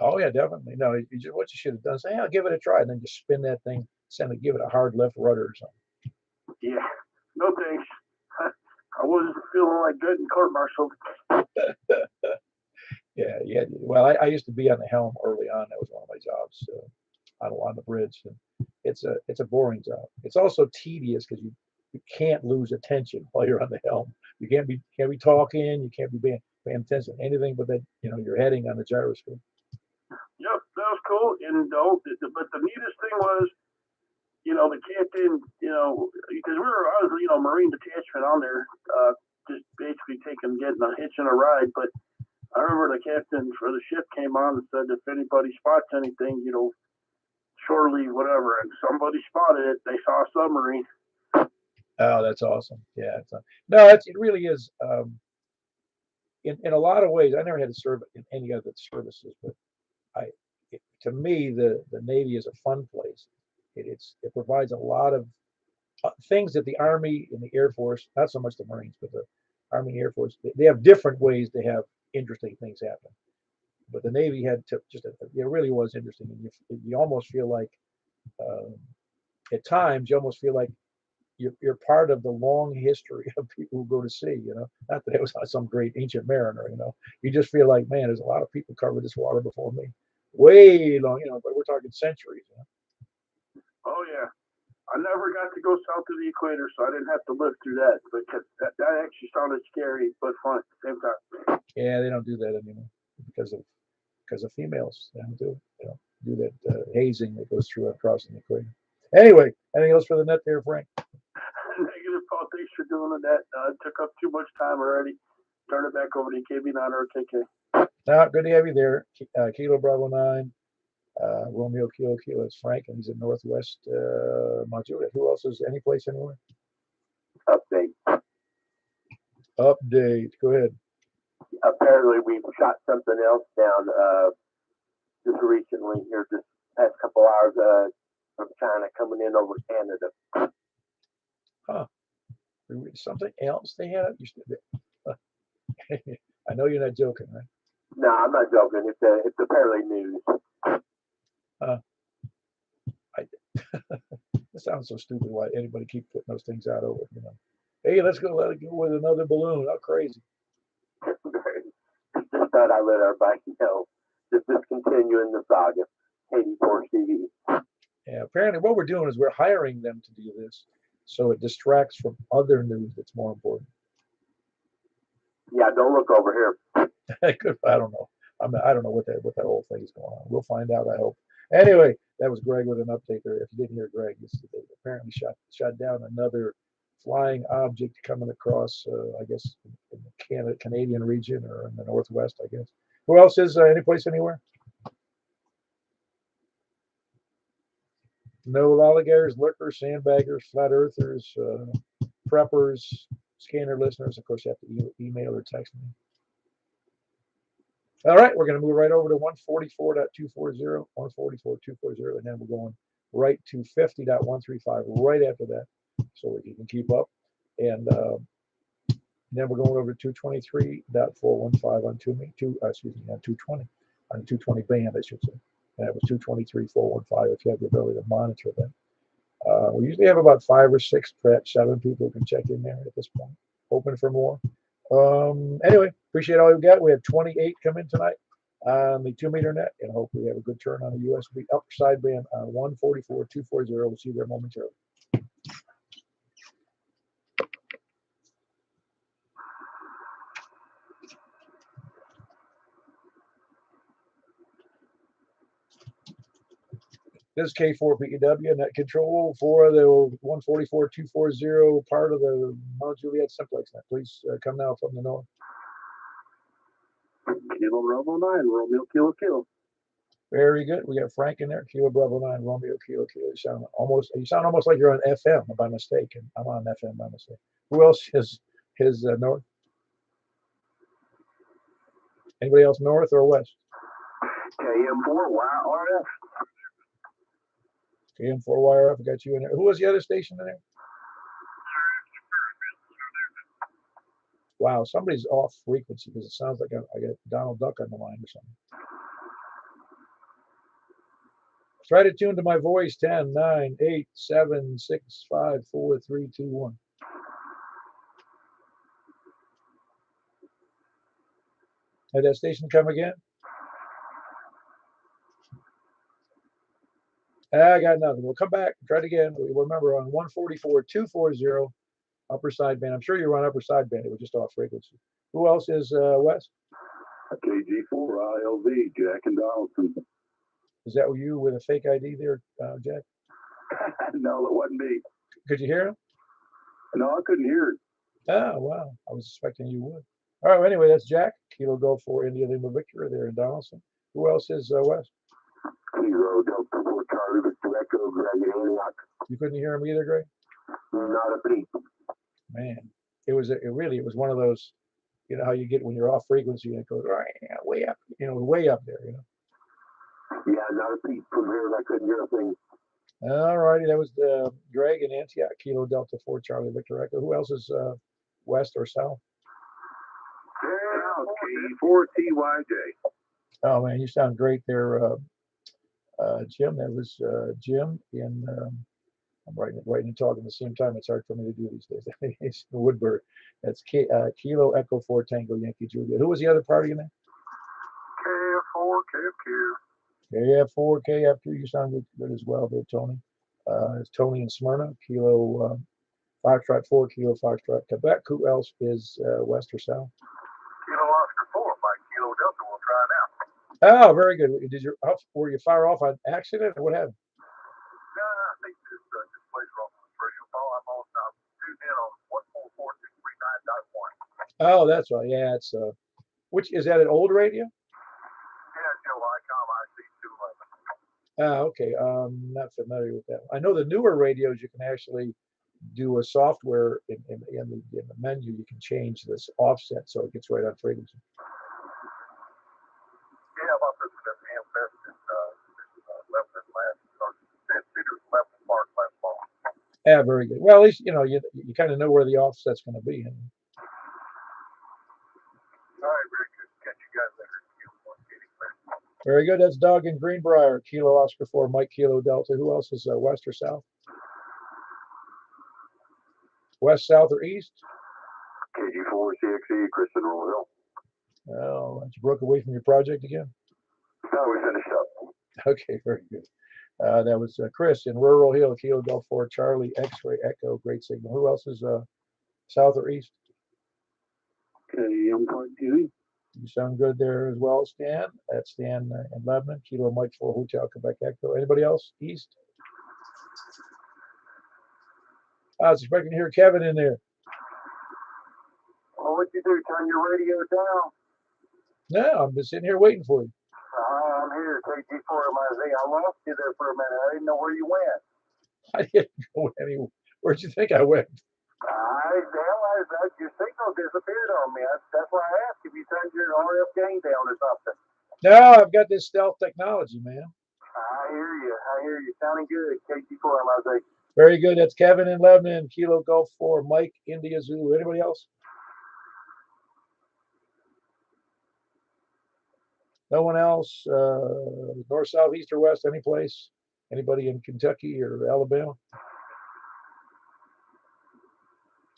[SPEAKER 1] Oh, yeah, definitely. No, what you should have done is say, I'll give it a try, and then just spin that thing, give it a hard left rudder or something.
[SPEAKER 2] Yeah, no thanks. I wasn't feeling like good in court-martialed.
[SPEAKER 1] Yeah. Well, I used to be on the helm early on. That was one of my jobs on the bridge. And it's a boring job. It's also tedious because you can't lose attention while you're on the helm. You can't be talking. You can't be paying attention to anything but that your heading on the gyroscope.
[SPEAKER 2] Yep, that was
[SPEAKER 3] cool. And but the neatest thing was, the captain, because I was, Marine detachment on there, just basically getting a hitch and a ride. But I remember the captain for the ship came on and said, if anybody spots anything, shortly, whatever, and somebody spotted it, they saw a submarine.
[SPEAKER 1] Oh, that's awesome. Yeah. No, it really is. In a lot of ways, I never had to serve in any other services, but to me, the Navy is a fun place. It provides a lot of things that the Army and the Air Force, not so much the Marines, but the Army and Air Force, they have different ways to have interesting things happen. But the Navy had it really was interesting. And you almost feel like, at times, you almost feel like you're part of the long history of people who go to sea. Not that it was some great ancient mariner. You just feel like, man, there's a lot of people covered this water before me, way long. But we're talking centuries.
[SPEAKER 3] Oh yeah. I never got to go south of the equator, so I didn't have to live through that. Because that actually sounded scary, but fun at the same time.
[SPEAKER 1] Yeah, they don't do that anymore because of females. They don't do it. They don't do that hazing that goes through across the equator. Anyway, anything else for the net there, Frank?
[SPEAKER 3] Negative, Paul. Thanks for doing that. It took up too much time already. Turn it back over to KB9 or KK.
[SPEAKER 1] Good to have you there. Kilo Bravo 9. Romeo Kilo Kilo. It's Frank, and he's in Northwest Montjuic. Who else is any place anywhere? Update. Go ahead.
[SPEAKER 2] Apparently, we've shot something else down just recently here, just past couple hours from China coming in over Canada.
[SPEAKER 1] Huh. Something else they had? I know you're not joking, right?
[SPEAKER 2] No, I'm not joking. It's apparently news.
[SPEAKER 1] It sounds so stupid. Why anybody keep putting those things out over? Hey, let's go. Let it go with another balloon. How crazy!
[SPEAKER 2] Just thought I let everybody know. Just continuing the saga. 84 TV.
[SPEAKER 1] Yeah. Apparently, what we're doing is we're hiring them to do this, so it distracts from other news that's more important.
[SPEAKER 2] Yeah, don't look over here.
[SPEAKER 1] I don't know. I don't know what that whole thing is going on. We'll find out, I hope. Anyway, that was Greg with an update there. If you didn't hear Greg, they apparently shot down another flying object coming across, I guess, in the Canadian region or in the Northwest, I guess. Who else is any place anywhere? No alligators, lurkers, sandbaggers, flat earthers, preppers, scanner listeners. Of course, you have to email or text me. All right, we're going to move right over to 144.240, 144.240, and then we're going right to 50.135 right after that, so you can keep up. And then we're going over to 223.415 on 220, on 220 band, I should say. And that was 223.415 if you have the ability to monitor that. We usually have about 5 or 6, perhaps 7 people who can check in there at this point. Hoping for more. Anyway, appreciate all you got. We had 28 come in tonight on the 2-meter net, and hope we have a good turn on the USB upper sideband on 144.240. We'll see you there momentarily. This is K4PEW net control for the 144.240 part of the Mount Juliet Simplex net. Please come now from the north.
[SPEAKER 3] Kilo Bravo 9, Romeo Kilo Kilo.
[SPEAKER 1] Very good. We got Frank in there. Kilo Bravo 9, Romeo Kilo Kilo. You sound almost like you're on FM by mistake, and I'm on FM by mistake. Who else is north? Anybody else north or west?
[SPEAKER 3] KM4YRF.
[SPEAKER 1] KM4YRF. I got you in there. Who was the other station in there? Wow, somebody's off frequency because it sounds like I got Donald Duck on the line or something. Try to tune to my voice. 10, 9, 8, 7, 6, 5, 4, 3, 2, 1. Had that station come again? I got nothing. We'll come back. Try it again. Remember on 144.240 upper sideband. I'm sure you're on upper sideband. It was just off frequency. Who else is west?
[SPEAKER 3] KG4 ILV, Jack and Donaldson.
[SPEAKER 1] Is that you with a fake ID there, Jack?
[SPEAKER 3] No, it wasn't me.
[SPEAKER 1] Could you hear him?
[SPEAKER 3] No, I couldn't hear it.
[SPEAKER 1] Oh, wow. I was expecting you would. All right. Well, anyway, that's Jack. Kilo Golf for India Lima Victor there in Donaldson. Who else is West?
[SPEAKER 3] Kilo Delta 4 Charlie Victor Echo Dragon Antioch.
[SPEAKER 1] You couldn't hear him either, Greg?
[SPEAKER 3] Not a beat.
[SPEAKER 1] Man, it was one of those, you know how you get when you're off frequency and it goes right way up, way up there,
[SPEAKER 3] Yeah, not a beat from here. I couldn't hear a thing.
[SPEAKER 1] All righty, that was Greg in Antioch, Kilo Delta 4 Charlie Victor Echo. Who else is west or south?
[SPEAKER 3] K4TYJ.
[SPEAKER 1] Oh man, you sound great there, Jim. That was Jim in. I'm writing and talking at the same time. It's hard for me to do these days. It's Woodbury. That's Kilo Echo 4 Tango Yankee Juliet. Who was the other party in there?
[SPEAKER 3] KF4 KFQ.
[SPEAKER 1] KF4 KF2. You sound good as well there, Tony. It's Tony in Smyrna. Kilo Foxtrot 4 Kilo Foxtrot Quebec. Who else is west or south?
[SPEAKER 3] Kilo Oscar 4 by Kilo Delta. We'll try it out.
[SPEAKER 1] Oh, very good. Were you fire off on accident or what happened?
[SPEAKER 3] No, I think this place wrong on the radio call. I'm tuned in on 144.639.1.
[SPEAKER 1] Oh, that's right. Yeah, it's which is that an old radio?
[SPEAKER 3] Yeah, Joe Icom IC211.
[SPEAKER 1] Okay. Not familiar with that. I know the newer radios you can actually do a software in the menu. You can change this offset so it gets right on frequency.
[SPEAKER 3] Yeah, about this Amfest left this last Peter's left Mark last fall.
[SPEAKER 1] Yeah, very good. Well, at least you kind of know where the offset's going to be.
[SPEAKER 3] All right, very good. Catch you guys later.
[SPEAKER 1] Very good. That's Doug in Greenbrier, Kilo Oscar 4 Mike Kilo Delta. Who else is west or south? West, south, or east?
[SPEAKER 3] KG4 CXE, Kristen Royal.
[SPEAKER 1] Oh, you broke away from your project again?
[SPEAKER 3] No, we finished up.
[SPEAKER 1] Okay, very good. That was Chris in Rural Hill, Kilo Golf 4 Charlie X-Ray Echo, great signal. Who else is south or east?
[SPEAKER 3] Okay, I'm Clark Dewey.
[SPEAKER 1] You sound good there as well, Stan. That's Stan in Lebanon, Kilo Mike 4 Hotel Quebec Echo. Anybody else east? I was expecting to hear Kevin in there.
[SPEAKER 3] Well, what'd you do? Turn your radio down?
[SPEAKER 1] No, I've been sitting here waiting for you.
[SPEAKER 3] I'm here, KG4MIZ. I lost you there for a minute. I didn't know where you went.
[SPEAKER 1] I didn't go anywhere. Where'd you think I went?
[SPEAKER 3] Your signal disappeared on me. That's why I asked if you turned your RF gain down or something.
[SPEAKER 1] No, I've got this stealth technology, man.
[SPEAKER 3] I hear you. Sounding good, KG4MIZ.
[SPEAKER 1] Very good. That's Kevin in Lebanon, Kilo Golf 4 Mike India Zulu. Anybody else? No one else? North, south, east, or west? Any place? Anybody in Kentucky or Alabama?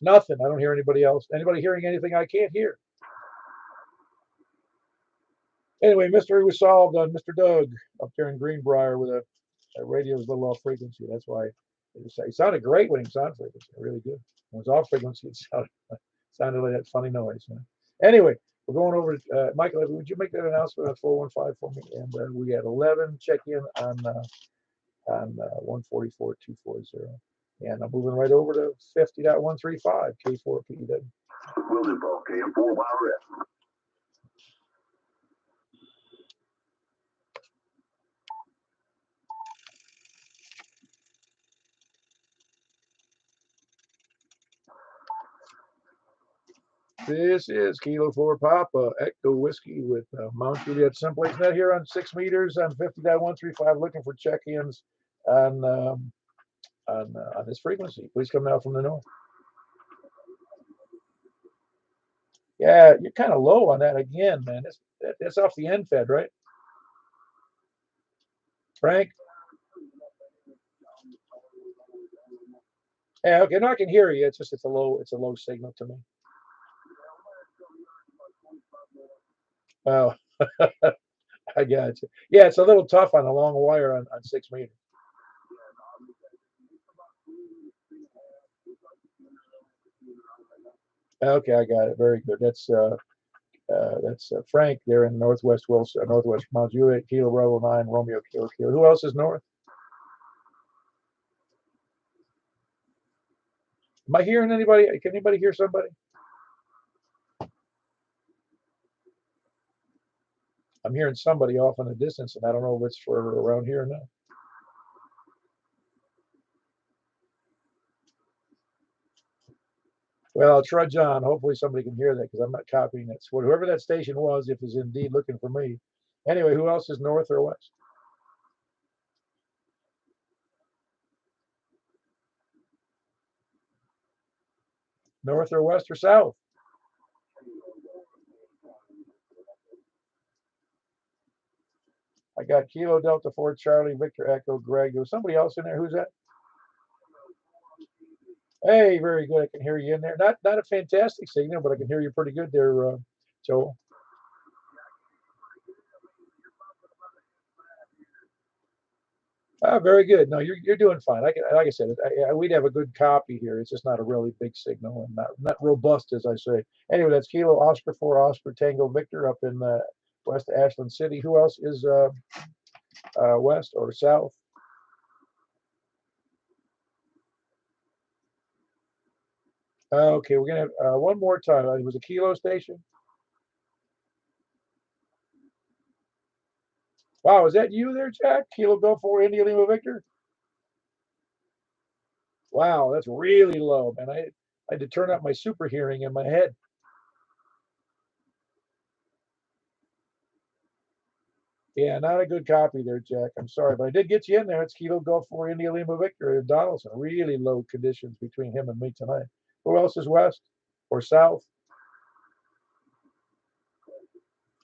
[SPEAKER 1] Nothing. I don't hear anybody else. Anybody hearing anything I can't hear? Anyway, mystery was solved on Mr. Doug up there in Greenbrier with a radio's a little off frequency. That's why it sounded great when it was on frequency. Really good. When it was off frequency, it sounded like that funny noise. Anyway, we're going over to Michael. Would you make that announcement on 415 for me? And we had 11 check in on 144.240. And I'm moving right over to 50.135 K4PW.
[SPEAKER 3] Wilden Ball, KM4 Wireless.
[SPEAKER 1] This is Kilo 4 Papa Echo Whiskey with Mount Juliet Simplex Net here on 6 meters on 50.135, looking for check-ins on this frequency. Please come now from the north. Yeah, you're kind of low on that again, man. That's off the end fed, right? Frank? Yeah, okay. No, I can hear you. It's a low signal to me. Oh, I got you. Yeah, it's a little tough on a long wire on 6 meters. Okay, I got it. Very good. That's That's Frank there in Northwest Wilson, Northwest Mount Juliet, Kilo Bravo 9, Romeo Kilo Kilo. Who else is north? Am I hearing anybody? Can anybody hear somebody? I'm hearing somebody off in the distance, and I don't know if it's for around here or not. Well, I'll trudge on. Hopefully somebody can hear that because I'm not copying it. So whoever that station was, if is indeed looking for me. Anyway, who else is north or west? North or west or south? I got Kilo Delta 4 Charlie Victor Echo Greg. There was somebody else in there. Who's that? Hey, very good. I can hear you in there. Not a fantastic signal, but I can hear you pretty good there, Joel. Very good. No, you're doing fine. Like I said, we'd have a good copy here. It's just not a really big signal and not robust, as I say. Anyway, that's Kilo Oscar 4 Oscar Tango Victor up in West Ashland City. Who else is west or south? Okay, we're gonna have one more time. It was a Kilo station. Wow, is that you there, Jack? Kilo Go 4 India Lima Victor. Wow, that's really low, man. I had to turn up my super hearing in my head. Yeah, not a good copy there, Jack. I'm sorry, but I did get you in there. It's Kilo Golf 4 India Lima Victor Donaldson. Really low conditions between him and me tonight. Who else is west or south?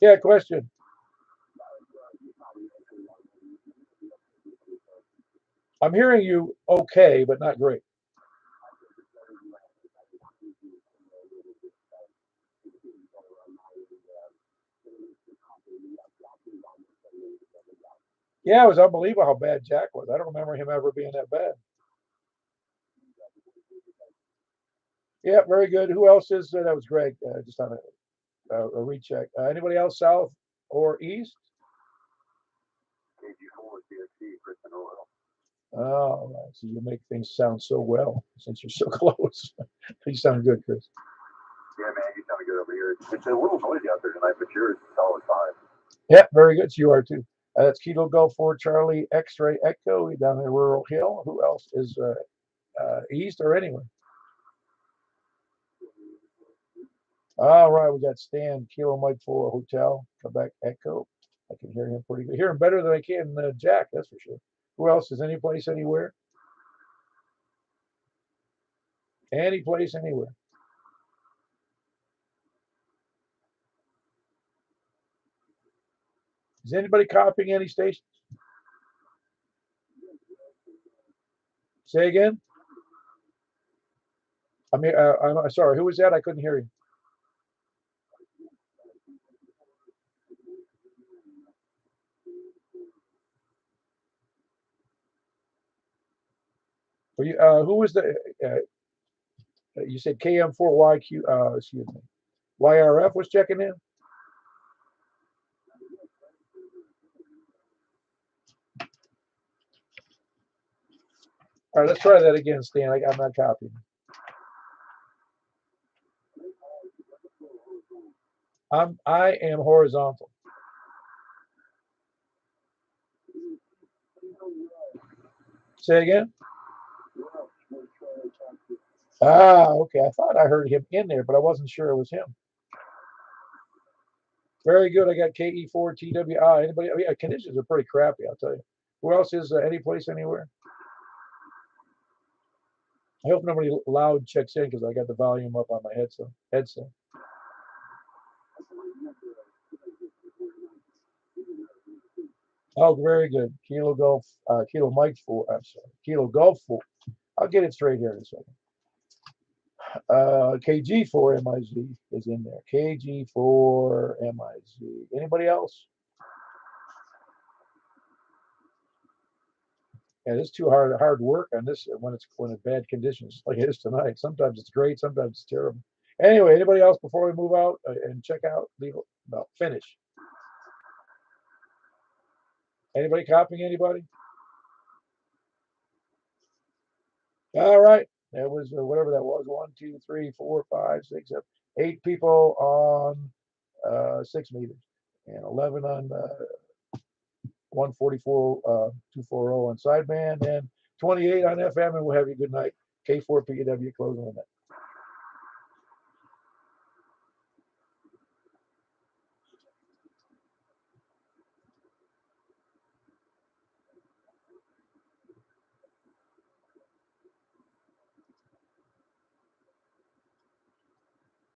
[SPEAKER 1] Yeah, question. I'm hearing you okay, but not great. Yeah, it was unbelievable how bad Jack was. I don't remember him ever being that bad. Yeah, very good. Who else is that was Greg? Just on a recheck. Anybody else south or east?
[SPEAKER 3] KG4 CXC, Kristen Oil.
[SPEAKER 1] Oh, so you make things sound so well since you're so close. You sound good, Chris.
[SPEAKER 3] Yeah, man, you sound good over here. It's a little noisy out there tonight, but yours is solid fine.
[SPEAKER 1] Yeah, very good. So you are too. That's Kilo Golf 4 Charlie X-Ray Echo down in Rural Hill. Who else is east or anywhere? All right, we got Stan Kilo Mike 4 Hotel Quebec Echo. I can hear him pretty good. Hear him better than I can Jack, that's for sure. Who else is any place anywhere? Any place anywhere. Is anybody copying any stations? Say again. I mean, I'm sorry. Who was that? I couldn't hear you. Were you, who was the? You said KM4YQ. Excuse me. YRF was checking in. All right, let's try that again, Stan. I'm not copying. I am horizontal. Say again. Okay. I thought I heard him in there, but I wasn't sure it was him. Very good. I got KE4TWI. Anybody? I mean, conditions are pretty crappy, I'll tell you. Who else is any place anywhere? I hope nobody loud checks in because I got the volume up on my headset. Oh, very good. Kilo Golf, Kilo Mike 4. I'm sorry. Kilo Golf 4. I'll get it straight here in a second. KG4MIZ is in there. KG4MIZ. Anybody else? Yeah, it's too hard work on this when it's bad conditions like it is tonight. Sometimes it's great, sometimes it's terrible. Anyway, anybody else before we move out and check out? Leave no finish. Anybody copying anybody? All right. That was whatever that was. 1, 2, 3, 4, 5, 6, 7, 8 people on 6 meters and 11 on 144 240 on sideband and 28 on FM. And we'll have you good night. K4PW closing on that.